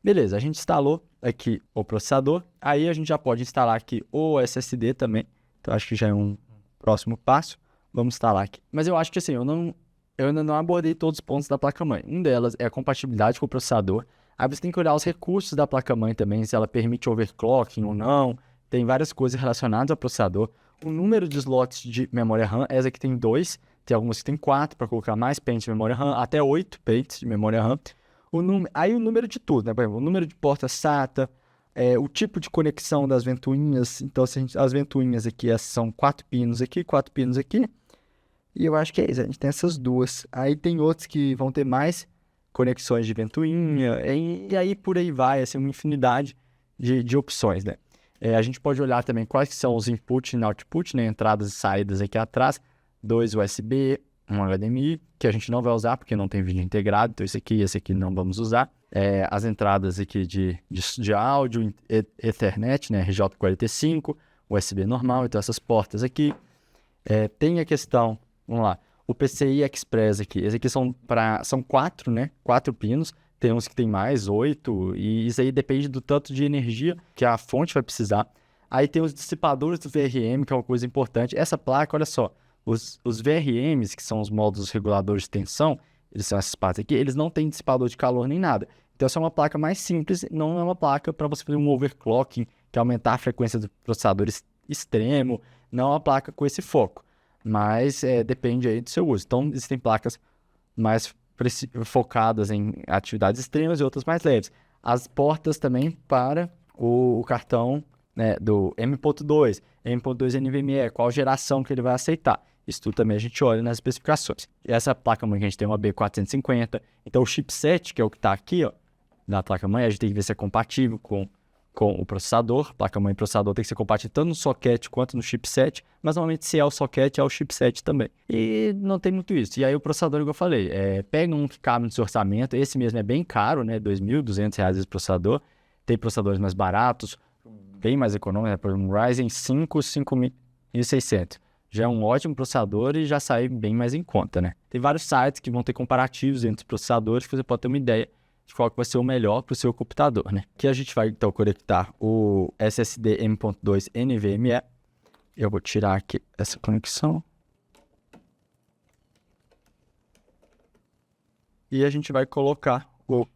Beleza, a gente instalou aqui o processador, aí a gente já pode instalar aqui o SSD também, então acho que já é um próximo passo. Vamos instalar aqui. Mas eu acho que assim, eu ainda não abordei todos os pontos da placa-mãe. Um delas é a compatibilidade com o processador. Aí você tem que olhar os recursos da placa-mãe também, se ela permite overclocking ou não. Tem várias coisas relacionadas ao processador. O número de slots de memória RAM, essa aqui tem 2, tem algumas que tem 4 para colocar mais pentes de memória RAM, até 8 pentes de memória RAM. Aí o número de tudo, né? Por exemplo, o número de portas SATA, o tipo de conexão das ventoinhas. Então, as ventoinhas aqui, essas são 4 pinos aqui, 4 pinos aqui. E eu acho que é isso, a gente tem essas duas. Aí tem outros que vão ter mais conexões de ventoinha, e aí por aí vai, assim, uma infinidade de opções, né? A gente pode olhar também quais que são os input e output, né? Entradas e saídas aqui atrás, 2 USB, um HDMI, que a gente não vai usar porque não tem vídeo integrado, então esse aqui não vamos usar. As entradas aqui de áudio, Ethernet, né? RJ45, USB normal, então essas portas aqui. Tem a questão, vamos lá, o PCI Express aqui, esse aqui são 4, né? 4 pinos, tem uns que tem mais, 8, e isso aí depende do tanto de energia que a fonte vai precisar. Aí tem os dissipadores do VRM, que é uma coisa importante. Essa placa, olha só, os VRMs, que são os módulos reguladores de tensão, eles são essas partes aqui, eles não têm dissipador de calor nem nada. Então essa é uma placa mais simples, não é uma placa para você fazer um overclocking, que é aumentar a frequência do processador extremo, não é uma placa com esse foco. Mas depende aí do seu uso. Então, existem placas mais focadas em atividades extremas e outras mais leves. As portas também para o cartão, né, do M.2, M.2 NVMe, qual geração que ele vai aceitar. Isso tudo também a gente olha nas especificações. E essa placa-mãe que a gente tem uma B450, então o chipset, que é o que está aqui, ó, na placa-mãe, a gente tem que ver se é compatível com o processador. Placa-mãe e processador tem que ser compatível tanto no socket quanto no chipset, mas normalmente se é o socket, é o chipset também. E não tem muito isso. E aí o processador, igual eu falei, pega um que cabe no seu orçamento, esse mesmo é bem caro, né, R$2.200 esse processador. Tem processadores mais baratos, bem mais econômicos, né? Por exemplo, um Ryzen 5 5600. Já é um ótimo processador e já sai bem mais em conta, né? Tem vários sites que vão ter comparativos entre os processadores, que você pode ter uma ideia de qual que vai ser o melhor para o seu computador, né? Aqui a gente vai, então, conectar o SSD M.2 NVMe. Eu vou tirar aqui essa conexão. E a gente vai colocar o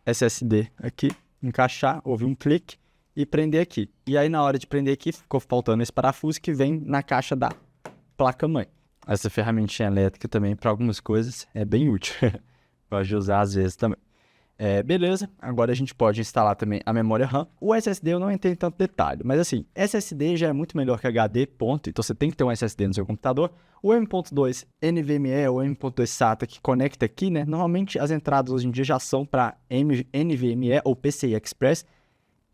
SSD aqui, encaixar, ouvir um clique e prender aqui. E aí, na hora de prender aqui, ficou faltando esse parafuso que vem na caixa da placa-mãe. Essa ferramentinha elétrica também, para algumas coisas, é bem útil. Pode usar às vezes também. Beleza, agora a gente pode instalar também a memória RAM. O SSD eu não entrei em tanto detalhe, mas assim, SSD já é muito melhor que HD, ponto. Então você tem que ter um SSD no seu computador. O M.2 NVMe ou M.2 SATA que conecta aqui, né? Normalmente as entradas hoje em dia já são para NVMe ou PCI Express.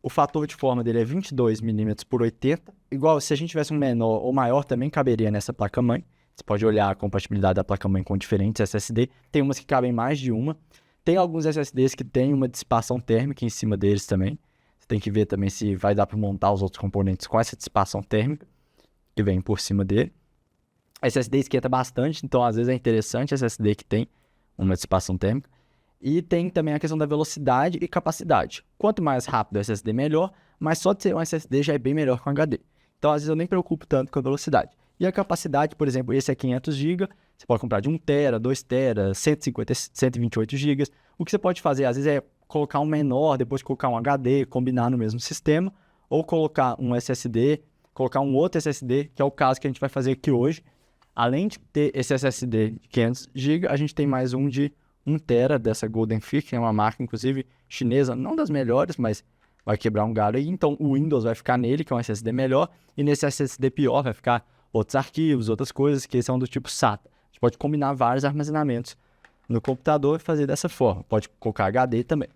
O fator de forma dele é 22mm por 80. Igual se a gente tivesse um menor ou maior também caberia nessa placa-mãe. Você pode olhar a compatibilidade da placa-mãe com diferentes SSD. Tem umas que cabem mais de uma. Tem alguns SSDs que tem uma dissipação térmica em cima deles também. Você tem que ver também se vai dar para montar os outros componentes com essa dissipação térmica que vem por cima dele. SSD esquenta bastante, então às vezes é interessante SSD que tem uma dissipação térmica. E tem também a questão da velocidade e capacidade. Quanto mais rápido o SSD, melhor, mas só de ser um SSD já é bem melhor que um HD. Então às vezes eu nem me preocupo tanto com a velocidade. E a capacidade, por exemplo, esse é 500 GB, você pode comprar de 1 TB, 2 TB, 150, 128 GB. O que você pode fazer, às vezes, é colocar um menor, depois colocar um HD, combinar no mesmo sistema, ou colocar um SSD, colocar um outro SSD, que é o caso que a gente vai fazer aqui hoje. Além de ter esse SSD de 500 GB, a gente tem mais um de 1 TB dessa Golden Fish, que é uma marca, inclusive, chinesa, não das melhores, mas vai quebrar um galho aí. Então, o Windows vai ficar nele, que é um SSD melhor, e nesse SSD pior vai ficar outros arquivos, outras coisas, que são do tipo SATA. A gente pode combinar vários armazenamentos no computador e fazer dessa forma. Pode colocar HD também.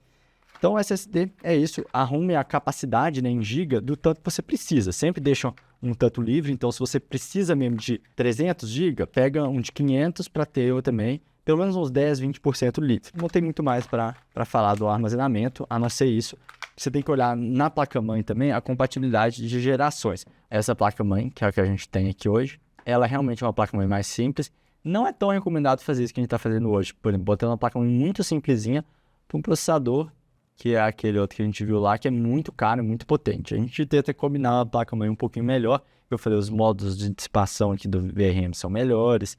Então, o SSD é isso. Arrume a capacidade, né, em giga do tanto que você precisa. Sempre deixa um tanto livre. Então, se você precisa mesmo de 300 GB, pega um de 500 para ter eu também. Pelo menos uns 10, 20% livre. Não tem muito mais para falar do armazenamento, a não ser isso. Você tem que olhar na placa-mãe também a compatibilidade de gerações. Essa placa-mãe, que é a que a gente tem aqui hoje, ela realmente é uma placa-mãe mais simples. Não é tão recomendado fazer isso que a gente está fazendo hoje. Por exemplo, botando uma placa muito simplesinha para um processador, que é aquele outro que a gente viu lá, que é muito caro e muito potente. A gente tenta combinar uma placa-mãe um pouquinho melhor. Eu falei, os modos de dissipação aqui do VRM são melhores,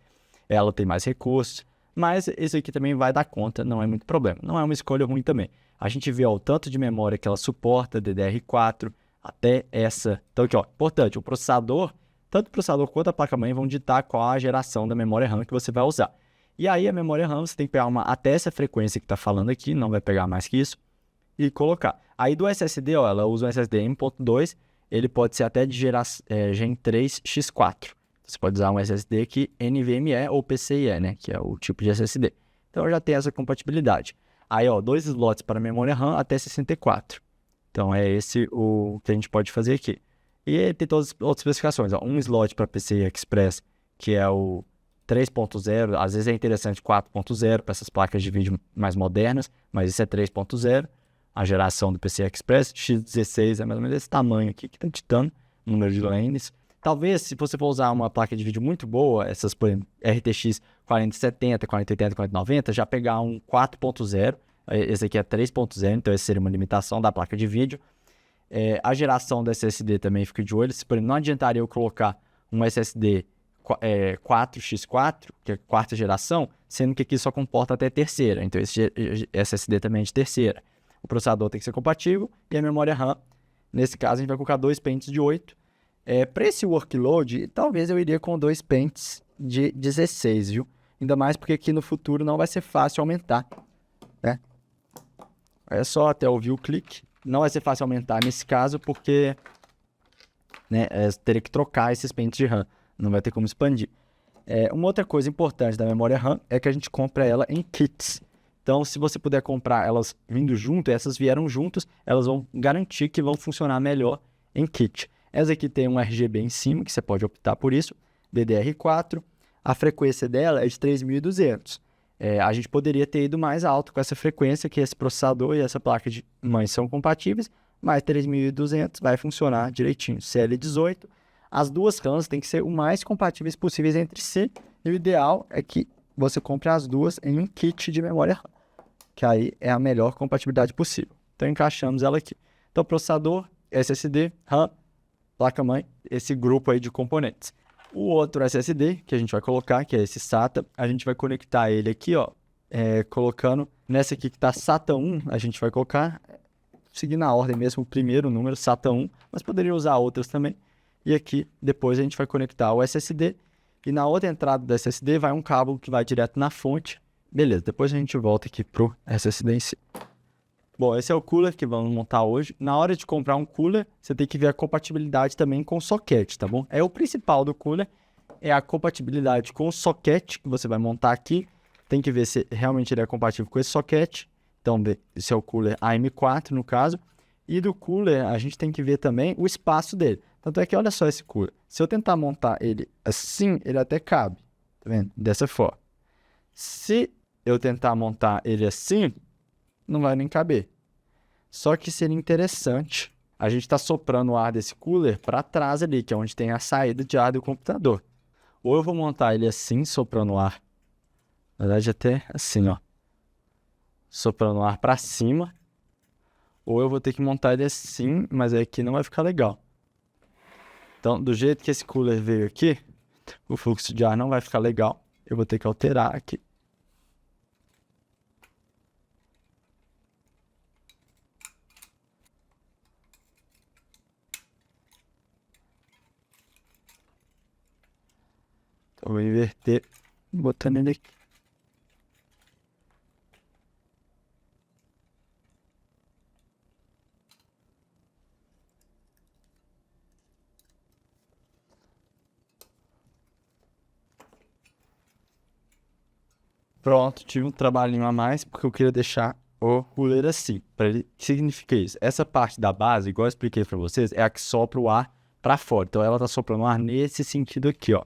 ela tem mais recursos, mas esse aqui também vai dar conta, não é muito problema. Não é uma escolha ruim também. A gente vê ó, o tanto de memória que ela suporta, DDR4, até essa. Então aqui, ó, importante, o processador, tanto o processador quanto a placa-mãe vão ditar qual a geração da memória RAM que você vai usar. E aí a memória RAM você tem que pegar uma até essa frequência que está falando aqui, não vai pegar mais que isso, e colocar. Aí do SSD, ó, ela usa um SSD M.2, ele pode ser até de Gen 3 X4. Você pode usar um SSD que NVMe ou PCIe, né, que é o tipo de SSD. Então já tem essa compatibilidade. Aí, ó, 2 slots para memória RAM até 64. Então é esse o que a gente pode fazer aqui. E ele tem todas as outras especificações, ó, um slot para PCI Express, que é o 3.0, às vezes é interessante 4.0 para essas placas de vídeo mais modernas, mas isso é 3.0. A geração do PCI Express, X16 é mais ou menos esse tamanho aqui que está ditando o número de lanes. Talvez, se você for usar uma placa de vídeo muito boa, essas, por exemplo, RTX 4070, 4080, 4090, já pegar um 4.0, esse aqui é 3.0, então essa seria uma limitação da placa de vídeo. A geração do SSD também fica de olho, se, por exemplo, não adiantaria eu colocar um SSD 4x4, que é quarta geração, sendo que aqui só comporta até terceira, então esse SSD também é de terceira. O processador tem que ser compatível e a memória RAM, nesse caso a gente vai colocar 2 pentes de 8. Para esse workload, talvez eu iria com 2 pentes de 16, viu? Ainda mais porque aqui no futuro não vai ser fácil aumentar, né? É só até ouvir o clique. Não vai ser fácil aumentar nesse caso porque, né, teria que trocar esses pentes de RAM. Não vai ter como expandir. Uma outra coisa importante da memória RAM é que a gente compra ela em kits. Então, se você puder comprar elas vindo junto, essas vieram juntas, elas vão garantir que vão funcionar melhor em kit. Essa aqui tem um RGB em cima, que você pode optar por isso, DDR4. A frequência dela é de 3200. A gente poderia ter ido mais alto com essa frequência, que esse processador e essa placa de mãe são compatíveis, mas 3200 vai funcionar direitinho. CL18, as duas RAMs têm que ser o mais compatíveis possíveis entre si, e o ideal é que você compre as duas em um kit de memória RAM, que aí é a melhor compatibilidade possível. Então, encaixamos ela aqui. Então, processador, SSD, RAM, placa-mãe, esse grupo aí de componentes. O outro SSD que a gente vai colocar, que é esse SATA, a gente vai conectar ele aqui, ó, colocando nessa aqui que está SATA 1, a gente vai colocar, seguindo a ordem mesmo, o primeiro número, SATA 1, mas poderia usar outras também. E aqui, depois a gente vai conectar o SSD, e na outra entrada do SSD vai um cabo que vai direto na fonte. Beleza, depois a gente volta aqui pro SSD em si. Bom, esse é o cooler que vamos montar hoje. Na hora de comprar um cooler, você tem que ver a compatibilidade também com o socket, tá bom? O principal do cooler é a compatibilidade com o socket que você vai montar aqui. Tem que ver se realmente ele é compatível com esse socket. Então, esse é o cooler AM4 no caso. E do cooler, a gente tem que ver também o espaço dele. Tanto é que, olha só esse cooler. Se eu tentar montar ele assim, ele até cabe. Tá vendo? Dessa forma. Se eu tentar montar ele assim, não vai nem caber. Só que seria interessante a gente estar soprando o ar desse cooler para trás ali, que é onde tem a saída de ar do computador. Ou eu vou montar ele assim, soprando o ar. Na verdade, até assim, ó. Soprando o ar para cima. Ou eu vou ter que montar ele assim, mas aí aqui não vai ficar legal. Então, do jeito que esse cooler veio aqui, o fluxo de ar não vai ficar legal. Eu vou ter que alterar aqui. Então, eu vou inverter, botando ele aqui. Pronto, tive um trabalhinho a mais, porque eu queria deixar o cooler assim. Para ele, o que significa isso? Essa parte da base, igual eu expliquei para vocês, é a que sopra o ar para fora. Então, ela está soprando o ar nesse sentido aqui, ó.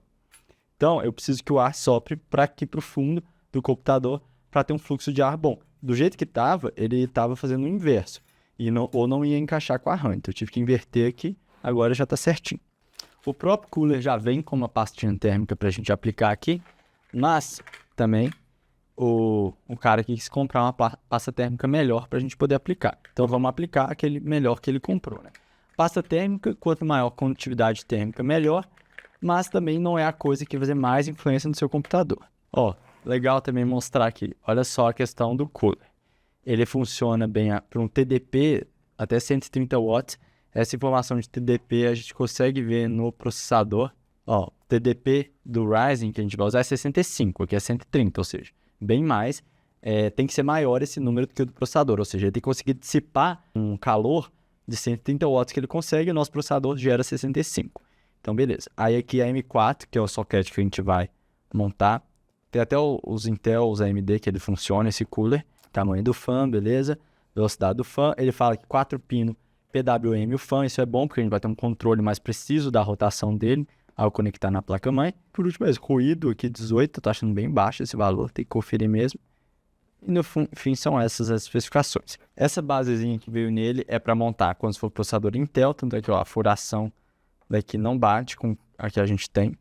Então, eu preciso que o ar sopre para aqui para o fundo do computador para ter um fluxo de ar bom. Do jeito que estava, ele estava fazendo o inverso. Ou não ia encaixar com a RAM. Então, eu tive que inverter aqui, agora já está certinho. O próprio cooler já vem com uma pastinha térmica para a gente aplicar aqui. Mas também o cara quis comprar uma pasta térmica melhor para a gente poder aplicar. Então vamos aplicar aquele melhor que ele comprou, né? Pasta térmica, quanto maior a condutividade térmica, melhor, mas também não é a coisa que vai fazer mais influência no seu computador. Ó, legal também mostrar aqui, olha só a questão do cooler. Ele funciona bem para um TDP até 130 watts. Essa informação de TDP a gente consegue ver no processador. Ó, o TDP do Ryzen que a gente vai usar é 65, aqui é 130, ou seja, bem mais. Tem que ser maior esse número do que o do processador, ou seja, ele tem que conseguir dissipar um calor de 130 watts que ele consegue, e o nosso processador gera 65. Então, beleza. Aí aqui a M4, que é o socket que a gente vai montar. Tem até os Intel, os AMD, que ele funciona, esse cooler. Tamanho do fan, beleza. Velocidade do fan. Ele fala que 4 pino PWM o fan. Isso é bom, porque a gente vai ter um controle mais preciso da rotação dele ao conectar na placa-mãe. Por último, ruído aqui 18. Tô achando bem baixo esse valor, tem que conferir mesmo. E no fim são essas as especificações. Essa basezinha que veio nele é para montar quando for processador Intel, tanto é que ó, a furação daqui não bate com a que a gente tem.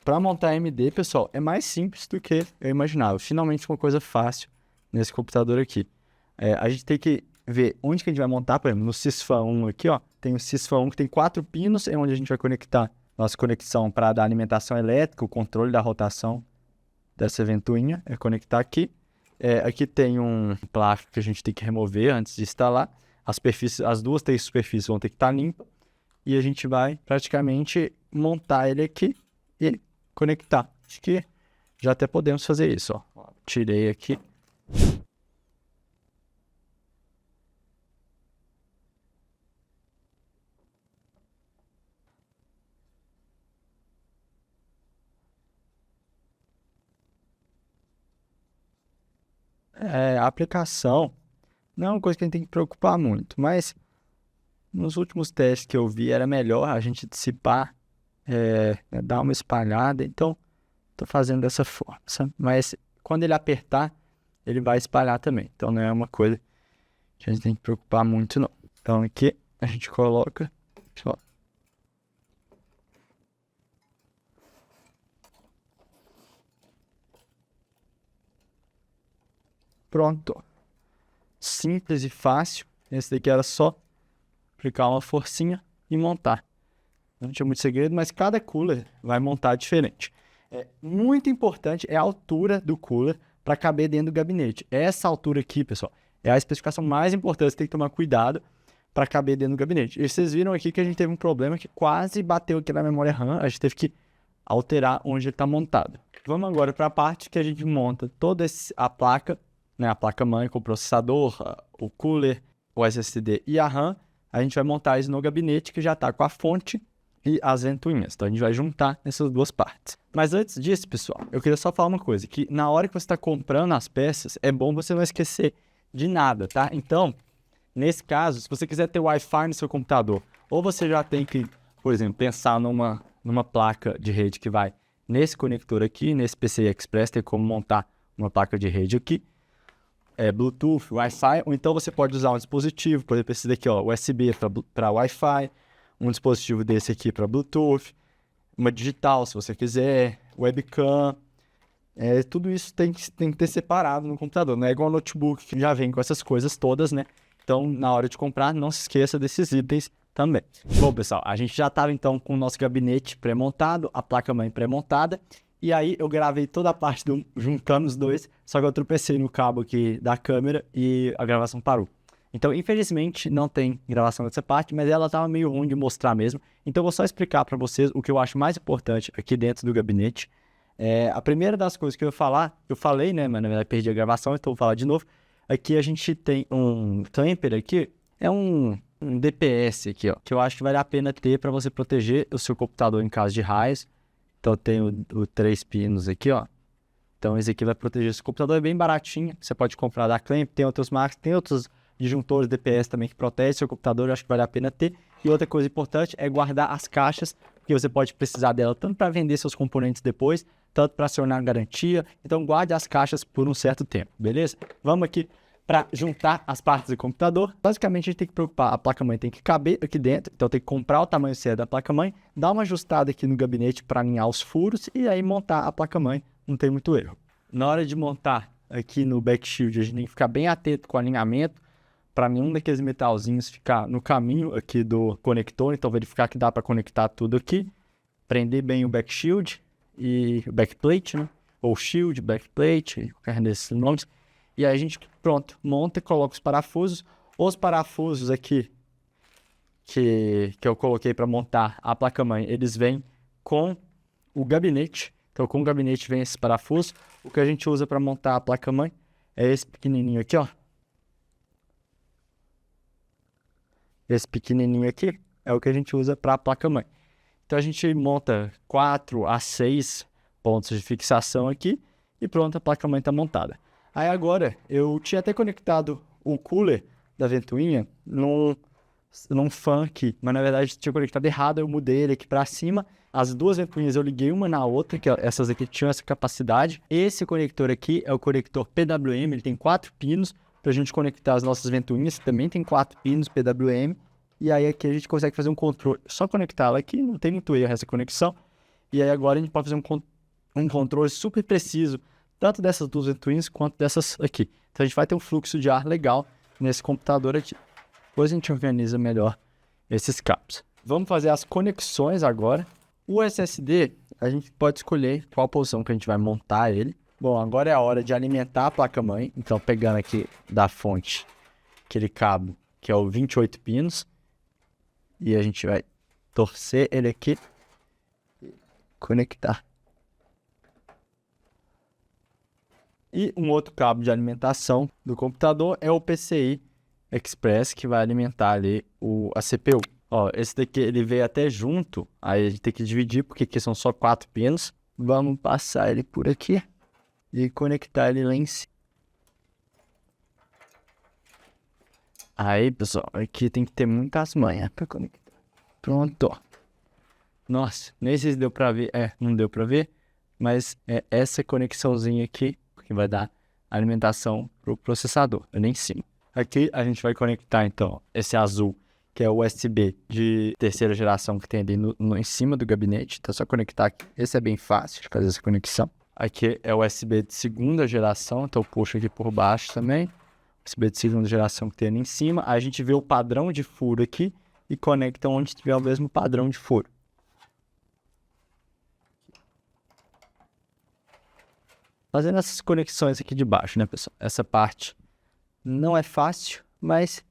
Para montar AMD, pessoal, é mais simples do que eu imaginava. Finalmente uma coisa fácil nesse computador aqui. A gente tem que ver onde que a gente vai montar, por exemplo, no Sysfan 1 aqui, ó, tem o Sysfan 1 que tem 4 pinos, é onde a gente vai conectar nossa conexão para dar alimentação elétrica, o controle da rotação dessa ventoinha, é conectar aqui. Aqui tem um plástico que a gente tem que remover antes de instalar. As duas três superfícies vão ter que estar limpas. E a gente vai praticamente montar ele aqui e conectar. Acho que já até podemos fazer isso. Ó. Tirei aqui. A aplicação não é uma coisa que a gente tem que preocupar muito, mas nos últimos testes que eu vi era melhor a gente dissipar, dar uma espalhada, então estou fazendo dessa forma, sabe? Mas quando ele apertar, ele vai espalhar também, então não é uma coisa que a gente tem que preocupar muito não. Então aqui a gente coloca, ó. Pronto. Simples e fácil. Esse daqui era só aplicar uma forcinha e montar. Não tinha muito segredo, mas cada cooler vai montar diferente. Muito importante é a altura do cooler para caber dentro do gabinete. Essa altura aqui, pessoal, é a especificação mais importante. Você tem que tomar cuidado para caber dentro do gabinete. E vocês viram aqui que a gente teve um problema que quase bateu aqui na memória RAM. A gente teve que alterar onde ele está montado. Vamos agora para a parte que a gente monta toda a placa, né, a placa-mãe com o processador, o cooler, o SSD e a RAM. A gente vai montar isso no gabinete que já está com a fonte e as ventoinhas. Então a gente vai juntar essas duas partes. Mas antes disso, pessoal, eu queria só falar uma coisa, que na hora que você está comprando as peças, é bom você não esquecer de nada, tá? Então, nesse caso, se você quiser ter Wi-Fi no seu computador, ou você já tem que, por exemplo, pensar numa placa de rede que vai nesse conector aqui, nesse PCI Express, tem como montar uma placa de rede aqui, Bluetooth, Wi-Fi, ou então você pode usar um dispositivo, por exemplo, esse daqui, ó, USB para Wi-Fi, um dispositivo desse aqui para Bluetooth, uma digital, se você quiser, webcam, tudo isso tem que ter separado no computador, não é igual ao notebook que já vem com essas coisas todas, né? Então, na hora de comprar, não se esqueça desses itens também. Bom, pessoal, a gente já estava então com o nosso gabinete pré-montado, a placa-mãe pré-montada, e aí eu gravei toda a parte juntando os dois, só que eu tropecei no cabo aqui da câmera e a gravação parou. Então, infelizmente, não tem gravação dessa parte, mas ela estava meio ruim de mostrar mesmo. Então, eu vou só explicar para vocês o que eu acho mais importante aqui dentro do gabinete. A primeira das coisas que eu ia falar, eu falei, né, mas na verdade perdi a gravação, então vou falar de novo. Aqui a gente tem um tamper aqui, é um DPS aqui, ó, que eu acho que vale a pena ter para você proteger o seu computador em caso de raios. Então, tem o 3 pinos aqui, ó. Então, esse aqui vai proteger esse computador, é bem baratinho. Você pode comprar da Clamp, tem outras marcas, tem outros disjuntores DPS também que protegem seu computador, eu acho que vale a pena ter. E outra coisa importante é guardar as caixas, porque você pode precisar dela tanto para vender seus componentes depois, tanto para acionar garantia. Então, guarde as caixas por um certo tempo, beleza? Vamos aqui para juntar as partes do computador. Basicamente, a gente tem que preocupar, a placa-mãe tem que caber aqui dentro, então tem que comprar o tamanho certo da placa-mãe, dar uma ajustada aqui no gabinete para alinhar os furos e aí montar a placa-mãe não tem muito erro. Na hora de montar aqui no backshield, a gente tem que ficar bem atento com o alinhamento para nenhum daqueles metalzinhos ficar no caminho aqui do conector. Então, verificar que dá para conectar tudo aqui. Prender bem o backshield e o backplate, né? Ou shield, backplate, qualquer desses nomes. E aí a gente, pronto, monta e coloca os parafusos. Os parafusos aqui que eu coloquei para montar a placa-mãe, eles vêm com o gabinete. Então, com o gabinete vem esses parafusos. O que a gente usa para montar a placa-mãe é esse pequenininho aqui, ó. Esse pequenininho aqui é o que a gente usa para a placa-mãe. Então, a gente monta 4 a 6 pontos de fixação aqui e pronto, a placa-mãe está montada. Aí agora, eu tinha até conectado o cooler da ventoinha num fan aqui, mas na verdade tinha conectado errado, eu mudei ele aqui para cima. As duas ventoinhas eu liguei uma na outra, que essas aqui tinham essa capacidade. Esse conector aqui é o conector PWM, ele tem 4 pinos para a gente conectar as nossas ventoinhas, também tem 4 pinos PWM. E aí aqui a gente consegue fazer um controle, só conectar ela aqui, não tem muito erro essa conexão. E aí agora a gente pode fazer um controle super preciso, tanto dessas duas ventoinhas quanto dessas aqui. Então a gente vai ter um fluxo de ar legal nesse computador aqui. Depois a gente organiza melhor esses cabos. Vamos fazer as conexões agora. O SSD, a gente pode escolher qual posição que a gente vai montar ele. Bom, agora é a hora de alimentar a placa-mãe. Então, pegando aqui da fonte, aquele cabo, que é o 28 pinos. E a gente vai torcer ele aqui e conectar. E um outro cabo de alimentação do computador é o PCI Express, que vai alimentar ali a CPU. Ó, esse daqui ele veio até junto, aí a gente tem que dividir, porque aqui são só 4 pinos. Vamos passar ele por aqui e conectar ele lá em cima. Aí, pessoal, aqui tem que ter muitas manhas para conectar. Pronto. Nossa, nem sei se deu para ver. Não deu para ver, mas é essa conexãozinha aqui que vai dar alimentação para o processador, ali em cima. Aqui a gente vai conectar, então, esse azul, que é o USB de terceira geração que tem ali em cima do gabinete. Então é só conectar aqui. Esse é bem fácil de fazer essa conexão. Aqui é o USB de segunda geração, então eu puxo aqui por baixo também. USB de segunda geração que tem ali em cima. Aí a gente vê o padrão de furo aqui e conecta onde tiver o mesmo padrão de furo. Fazendo essas conexões aqui de baixo, né, pessoal? Essa parte não é fácil, mas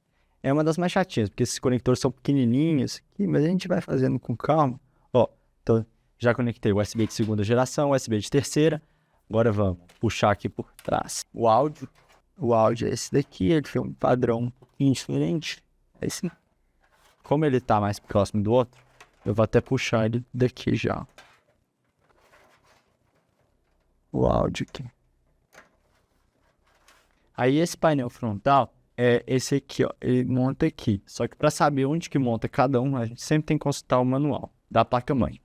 é uma das mais chatinhas, porque esses conectores são pequenininhos aqui, mas a gente vai fazendo com calma. Ó, então já conectei o USB de segunda geração, USB de terceira. Agora vamos puxar aqui por trás o áudio. O áudio é esse daqui, ele tem um padrão um pouquinho diferente. Esse, como ele tá mais próximo do outro, eu vou até puxar ele daqui já. O áudio aqui. Aí esse painel frontal é esse aqui, ó, ele monta aqui. Só que para saber onde que monta cada um, a gente sempre tem que consultar o manual da placa-mãe.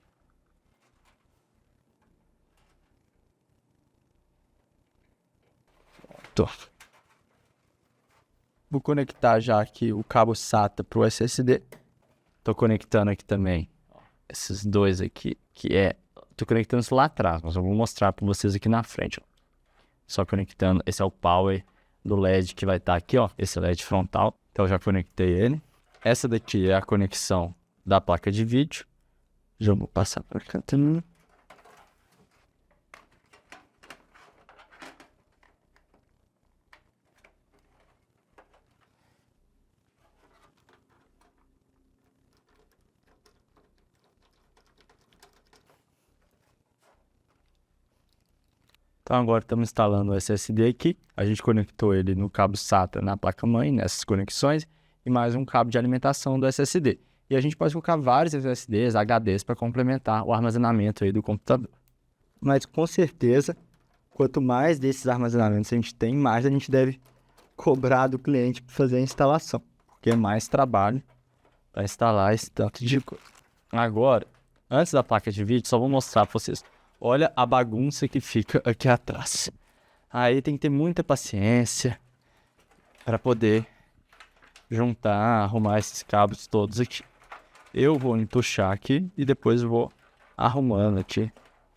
Vou conectar já aqui o cabo SATA para o SSD. Tô conectando aqui também esses dois aqui, tô conectando isso lá atrás, mas eu vou mostrar para vocês aqui na frente, ó. Só conectando, esse é o power do LED que vai estar aqui, ó, esse LED frontal. Então eu já conectei ele. Essa daqui é a conexão da placa de vídeo. Já vou passar para cá também. Então agora estamos instalando o SSD aqui. A gente conectou ele no cabo SATA na placa-mãe, nessas conexões, e mais um cabo de alimentação do SSD. E a gente pode colocar vários SSDs, HDs para complementar o armazenamento aí do computador. Mas com certeza, quanto mais desses armazenamentos a gente tem, mais a gente deve cobrar do cliente para fazer a instalação, porque é mais trabalho para instalar esse tanto de coisa. Agora, antes da placa de vídeo, só vou mostrar para vocês. Olha a bagunça que fica aqui atrás. Aí tem que ter muita paciência para poder juntar, arrumar esses cabos todos aqui. Eu vou entuchar aqui e depois vou arrumando aqui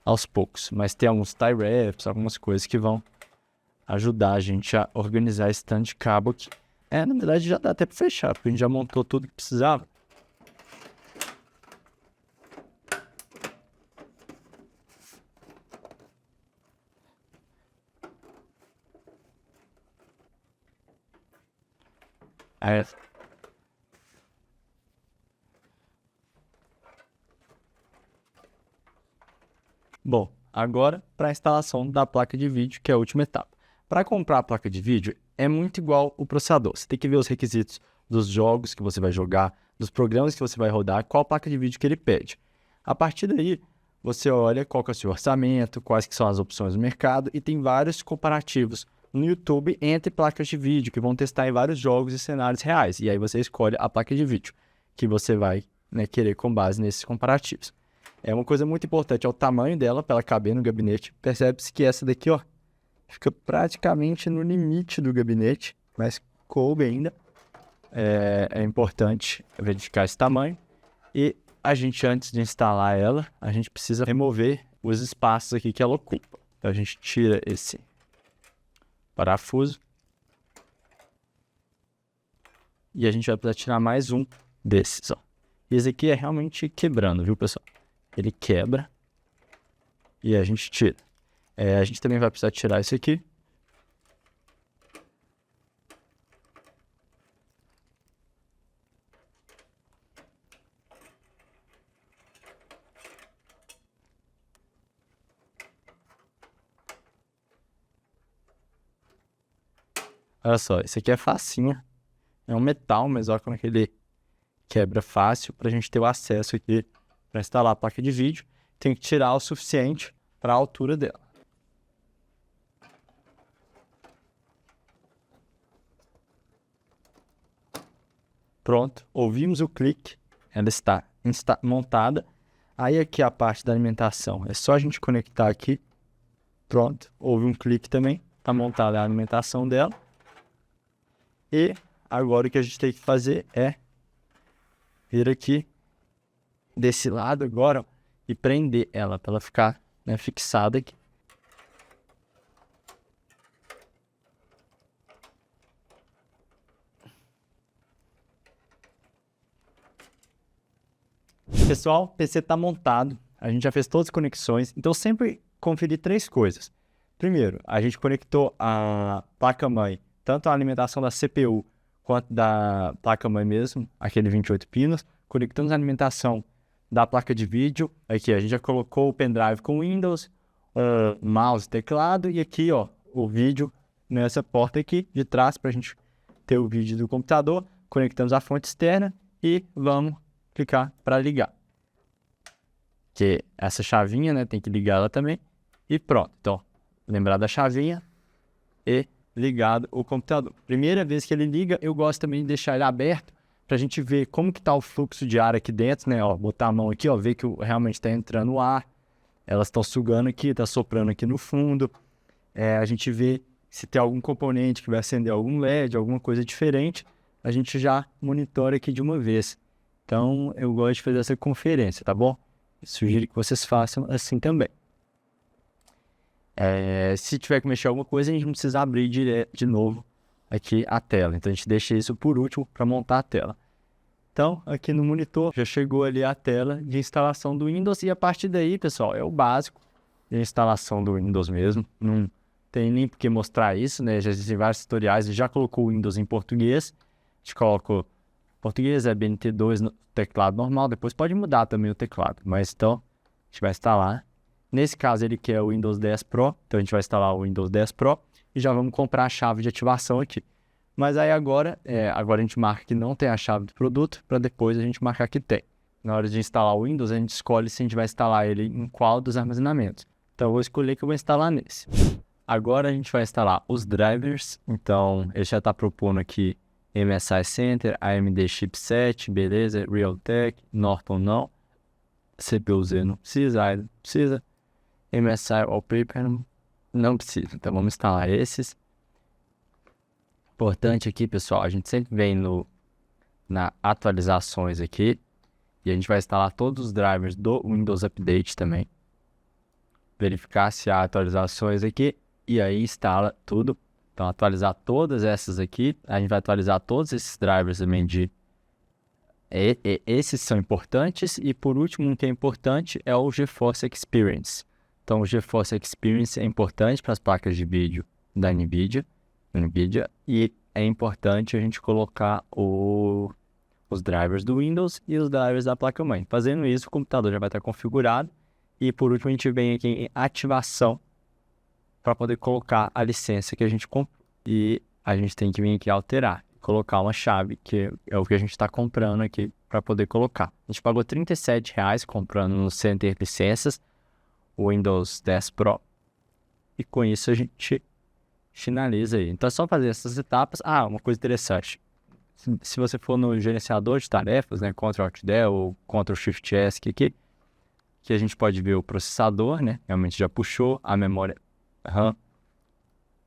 aos poucos. Mas tem alguns tie wraps, algumas coisas que vão ajudar a gente a organizar esse tanto de cabo aqui. Na verdade já dá até para fechar, porque a gente já montou tudo que precisava. Bom, agora para a instalação da placa de vídeo, que é a última etapa. Para comprar a placa de vídeo, é muito igual o processador. Você tem que ver os requisitos dos jogos que você vai jogar, dos programas que você vai rodar, qual placa de vídeo que ele pede. A partir daí, você olha qual que é o seu orçamento, quais que são as opções do mercado, e tem vários comparativos no YouTube entre placas de vídeo que vão testar em vários jogos e cenários reais. E aí você escolhe a placa de vídeo que você vai, querer com base nesses comparativos. Uma coisa muito importante é o tamanho dela para ela caber no gabinete. Percebe-se que essa daqui, ó, fica praticamente no limite do gabinete, mas coube ainda. É importante verificar esse tamanho. E a gente, antes de instalar ela, a gente precisa remover os espaços aqui que ela ocupa. Então a gente tira esse parafuso. E a gente vai precisar tirar mais um desses, ó. E esse aqui é realmente quebrando, viu, pessoal? Ele quebra e a gente tira. A gente também vai precisar tirar esse aqui. Olha só, esse aqui é facinho. É um metal, mas olha como é que ele quebra fácil para a gente ter o acesso aqui para instalar a placa de vídeo. Tem que tirar o suficiente para a altura dela. Pronto, ouvimos o clique, ela está montada. Aí aqui a parte da alimentação, é só a gente conectar aqui. Pronto, houve um clique também, está montada a alimentação dela. E agora o que a gente tem que fazer é vir aqui desse lado agora, ó, e prender ela para ela ficar, fixada aqui. Pessoal, o PC está montado, a gente já fez todas as conexões, então sempre conferir 3 coisas. Primeiro, a gente conectou a placa-mãe, tanto a alimentação da CPU quanto da placa-mãe mesmo, aquele 28 pinos. Conectamos a alimentação da placa de vídeo, aqui a gente já colocou o pendrive com Windows, mouse, teclado, e aqui, ó, o vídeo nessa porta aqui de trás para a gente ter o vídeo do computador. Conectamos a fonte externa e vamos clicar para ligar. Que essa chavinha, tem que ligar ela também. E pronto. Então, lembrar da chavinha e ligado o computador. Primeira vez que ele liga, eu gosto também de deixar ele aberto para a gente ver como que tá o fluxo de ar aqui dentro, Ó, botar a mão aqui, ó, ver que realmente está entrando o ar. Elas estão sugando aqui, tá soprando aqui no fundo. A gente vê se tem algum componente que vai acender algum LED, alguma coisa diferente. A gente já monitora aqui de uma vez. Então, eu gosto de fazer essa conferência, tá bom? Sugiro que vocês façam assim também. Se tiver que mexer alguma coisa, a gente não precisa abrir de novo aqui a tela. Então, a gente deixa isso por último para montar a tela. Então, aqui no monitor, já chegou ali a tela de instalação do Windows. E a partir daí, pessoal, é o básico de instalação do Windows mesmo. Não tem nem por que mostrar isso, Já existem vários tutoriais. Já colocou o Windows em português. A gente colocou português, é BNT2 no teclado normal. Depois pode mudar também o teclado. Mas então, a gente vai instalar. Nesse caso, ele quer o Windows 10 Pro. Então, a gente vai instalar o Windows 10 Pro. E já vamos comprar a chave de ativação aqui. Mas aí agora a gente marca que não tem a chave do produto, para depois a gente marcar que tem. Na hora de instalar o Windows, a gente escolhe se a gente vai instalar ele em qual dos armazenamentos. Então eu vou escolher que eu vou instalar nesse. Agora a gente vai instalar os drivers. Então ele já está propondo aqui MSI Center, AMD Chipset, beleza, Realtek, Norton não, CPU-Z não precisa, AIDA não precisa, MSI Wallpaper não precisa. Então vamos instalar esses. Importante aqui, pessoal, a gente sempre vem na atualizações aqui e a gente vai instalar todos os drivers do Windows Update também. verificar se há atualizações aqui e aí instala tudo. Então, atualizar todas essas aqui. A gente vai atualizar todos esses drivers também de... Esses são importantes. E por último, um que é importante é o GeForce Experience. Então, o GeForce Experience é importante para as placas de vídeo da NVIDIA. E é importante a gente colocar os drivers do Windows e os drivers da placa-mãe. Fazendo isso, o computador já vai estar configurado. E por último, a gente vem aqui em ativação para poder colocar a licença que a gente comprou. E a gente tem que vir aqui alterar, colocar uma chave, que é o que a gente está comprando aqui para poder colocar. A gente pagou R$37 comprando no Center Licenças, o Windows 10 Pro. E com isso a gente finaliza aí. Então é só fazer essas etapas. Ah, uma coisa interessante. Se você for no gerenciador de tarefas, né, Ctrl+Alt+Del ou Ctrl+Shift+S aqui, que a gente pode ver o processador, né, realmente já puxou a memória RAM.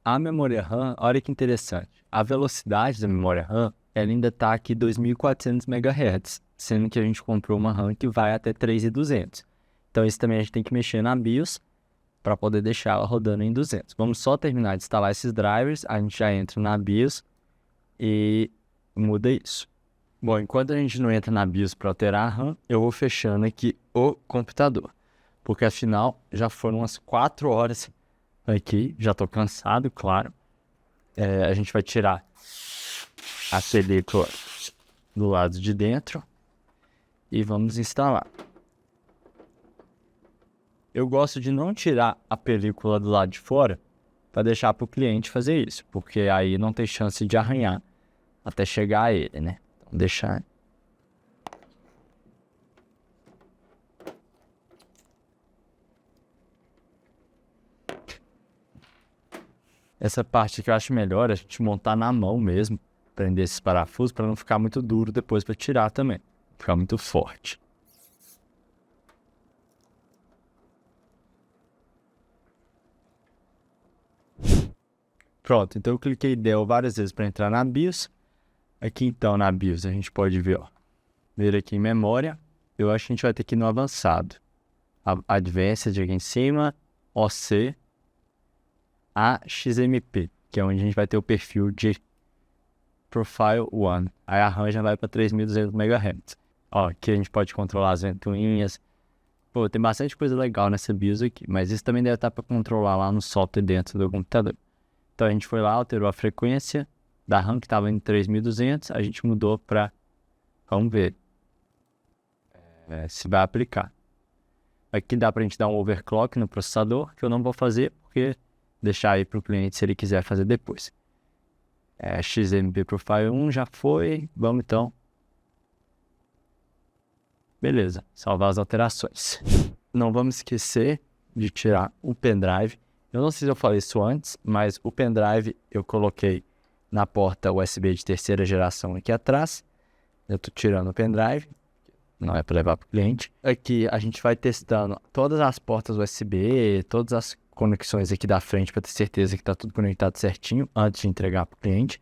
A memória RAM, olha que interessante, a velocidade da memória RAM, ela ainda está aqui 2.400 MHz, sendo que a gente comprou uma RAM que vai até 3.200. Então isso também a gente tem que mexer na BIOS para poder deixar ela rodando em 200. Vamos só terminar de instalar esses drivers, a gente já entra na BIOS e muda isso. Bom, enquanto a gente não entra na BIOS para alterar a RAM, eu vou fechando aqui o computador, porque afinal já foram umas 4 horas aqui, já estou cansado, claro. A gente vai tirar a película do lado de dentro e vamos instalar. Eu gosto de não tirar a película do lado de fora para deixar para o cliente fazer isso, porque aí não tem chance de arranhar até chegar a ele, né? Então deixar... Essa parte que eu acho melhor é a gente montar na mão mesmo, prender esses parafusos para não ficar muito duro depois para tirar também, ficar muito forte. Pronto, então eu cliquei Del várias vezes para entrar na BIOS. Aqui então na BIOS a gente pode ver, ó, ver aqui em memória. Eu acho que a gente vai ter que ir no avançado. Advanced aqui em cima, OC, AXMP, que é onde a gente vai ter o perfil de Profile 1. Aí a RAM já vai para 3.200 MHz. Ó, aqui a gente pode controlar as ventoinhas. Pô, tem bastante coisa legal nessa BIOS aqui, mas isso também deve estar para controlar lá no software dentro do computador. Então a gente foi lá, alterou a frequência da RAM que estava em 3.200, a gente mudou para, vamos ver se vai aplicar. Aqui dá para a gente dar um overclock no processador, que eu não vou fazer, porque deixar aí para o cliente se ele quiser fazer depois. XMP Profile 1 já foi, vamos então. Beleza, salvar as alterações. Não vamos esquecer de tirar o pendrive. Eu não sei se eu falei isso antes, mas o pendrive eu coloquei na porta USB de terceira geração aqui atrás. Eu estou tirando o pendrive, não é para levar para o cliente. Aqui a gente vai testando todas as portas USB, todas as conexões aqui da frente para ter certeza que está tudo conectado certinho antes de entregar para o cliente.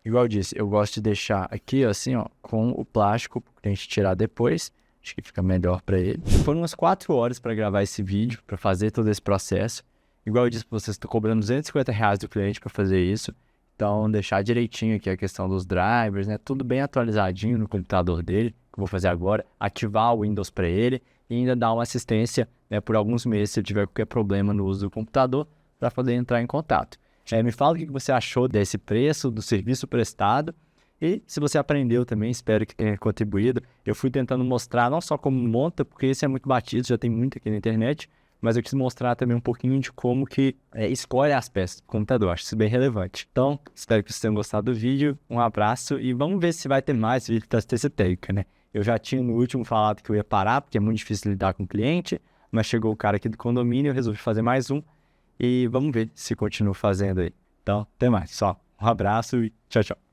Igual eu disse, eu gosto de deixar aqui assim, ó, com o plástico para o cliente tirar depois. Acho que fica melhor para ele. Foram umas 4 horas para gravar esse vídeo, para fazer todo esse processo. Igual eu disse para vocês, estou cobrando R$250 do cliente para fazer isso. Então, deixar direitinho aqui a questão dos drivers, né? Tudo bem atualizadinho no computador dele, que eu vou fazer agora. Ativar o Windows para ele e ainda dar uma assistência, né, por alguns meses, se eu tiver qualquer problema no uso do computador, para poder entrar em contato. Me fala o que você achou desse preço, do serviço prestado. E se você aprendeu também, espero que tenha contribuído. Eu fui tentando mostrar não só como monta, porque esse é muito batido, já tem muito aqui na internet, mas eu quis mostrar também um pouquinho de como que escolhe as peças do computador. Acho isso bem relevante. Então, espero que vocês tenham gostado do vídeo. Um abraço e vamos ver se vai ter mais vídeo da assistência técnica, né? Eu já tinha no último falado que eu ia parar, porque é muito difícil lidar com o cliente, mas chegou o cara aqui do condomínio, eu resolvi fazer mais um e vamos ver se continuo fazendo aí. Então, até mais. Só um abraço e tchau, tchau.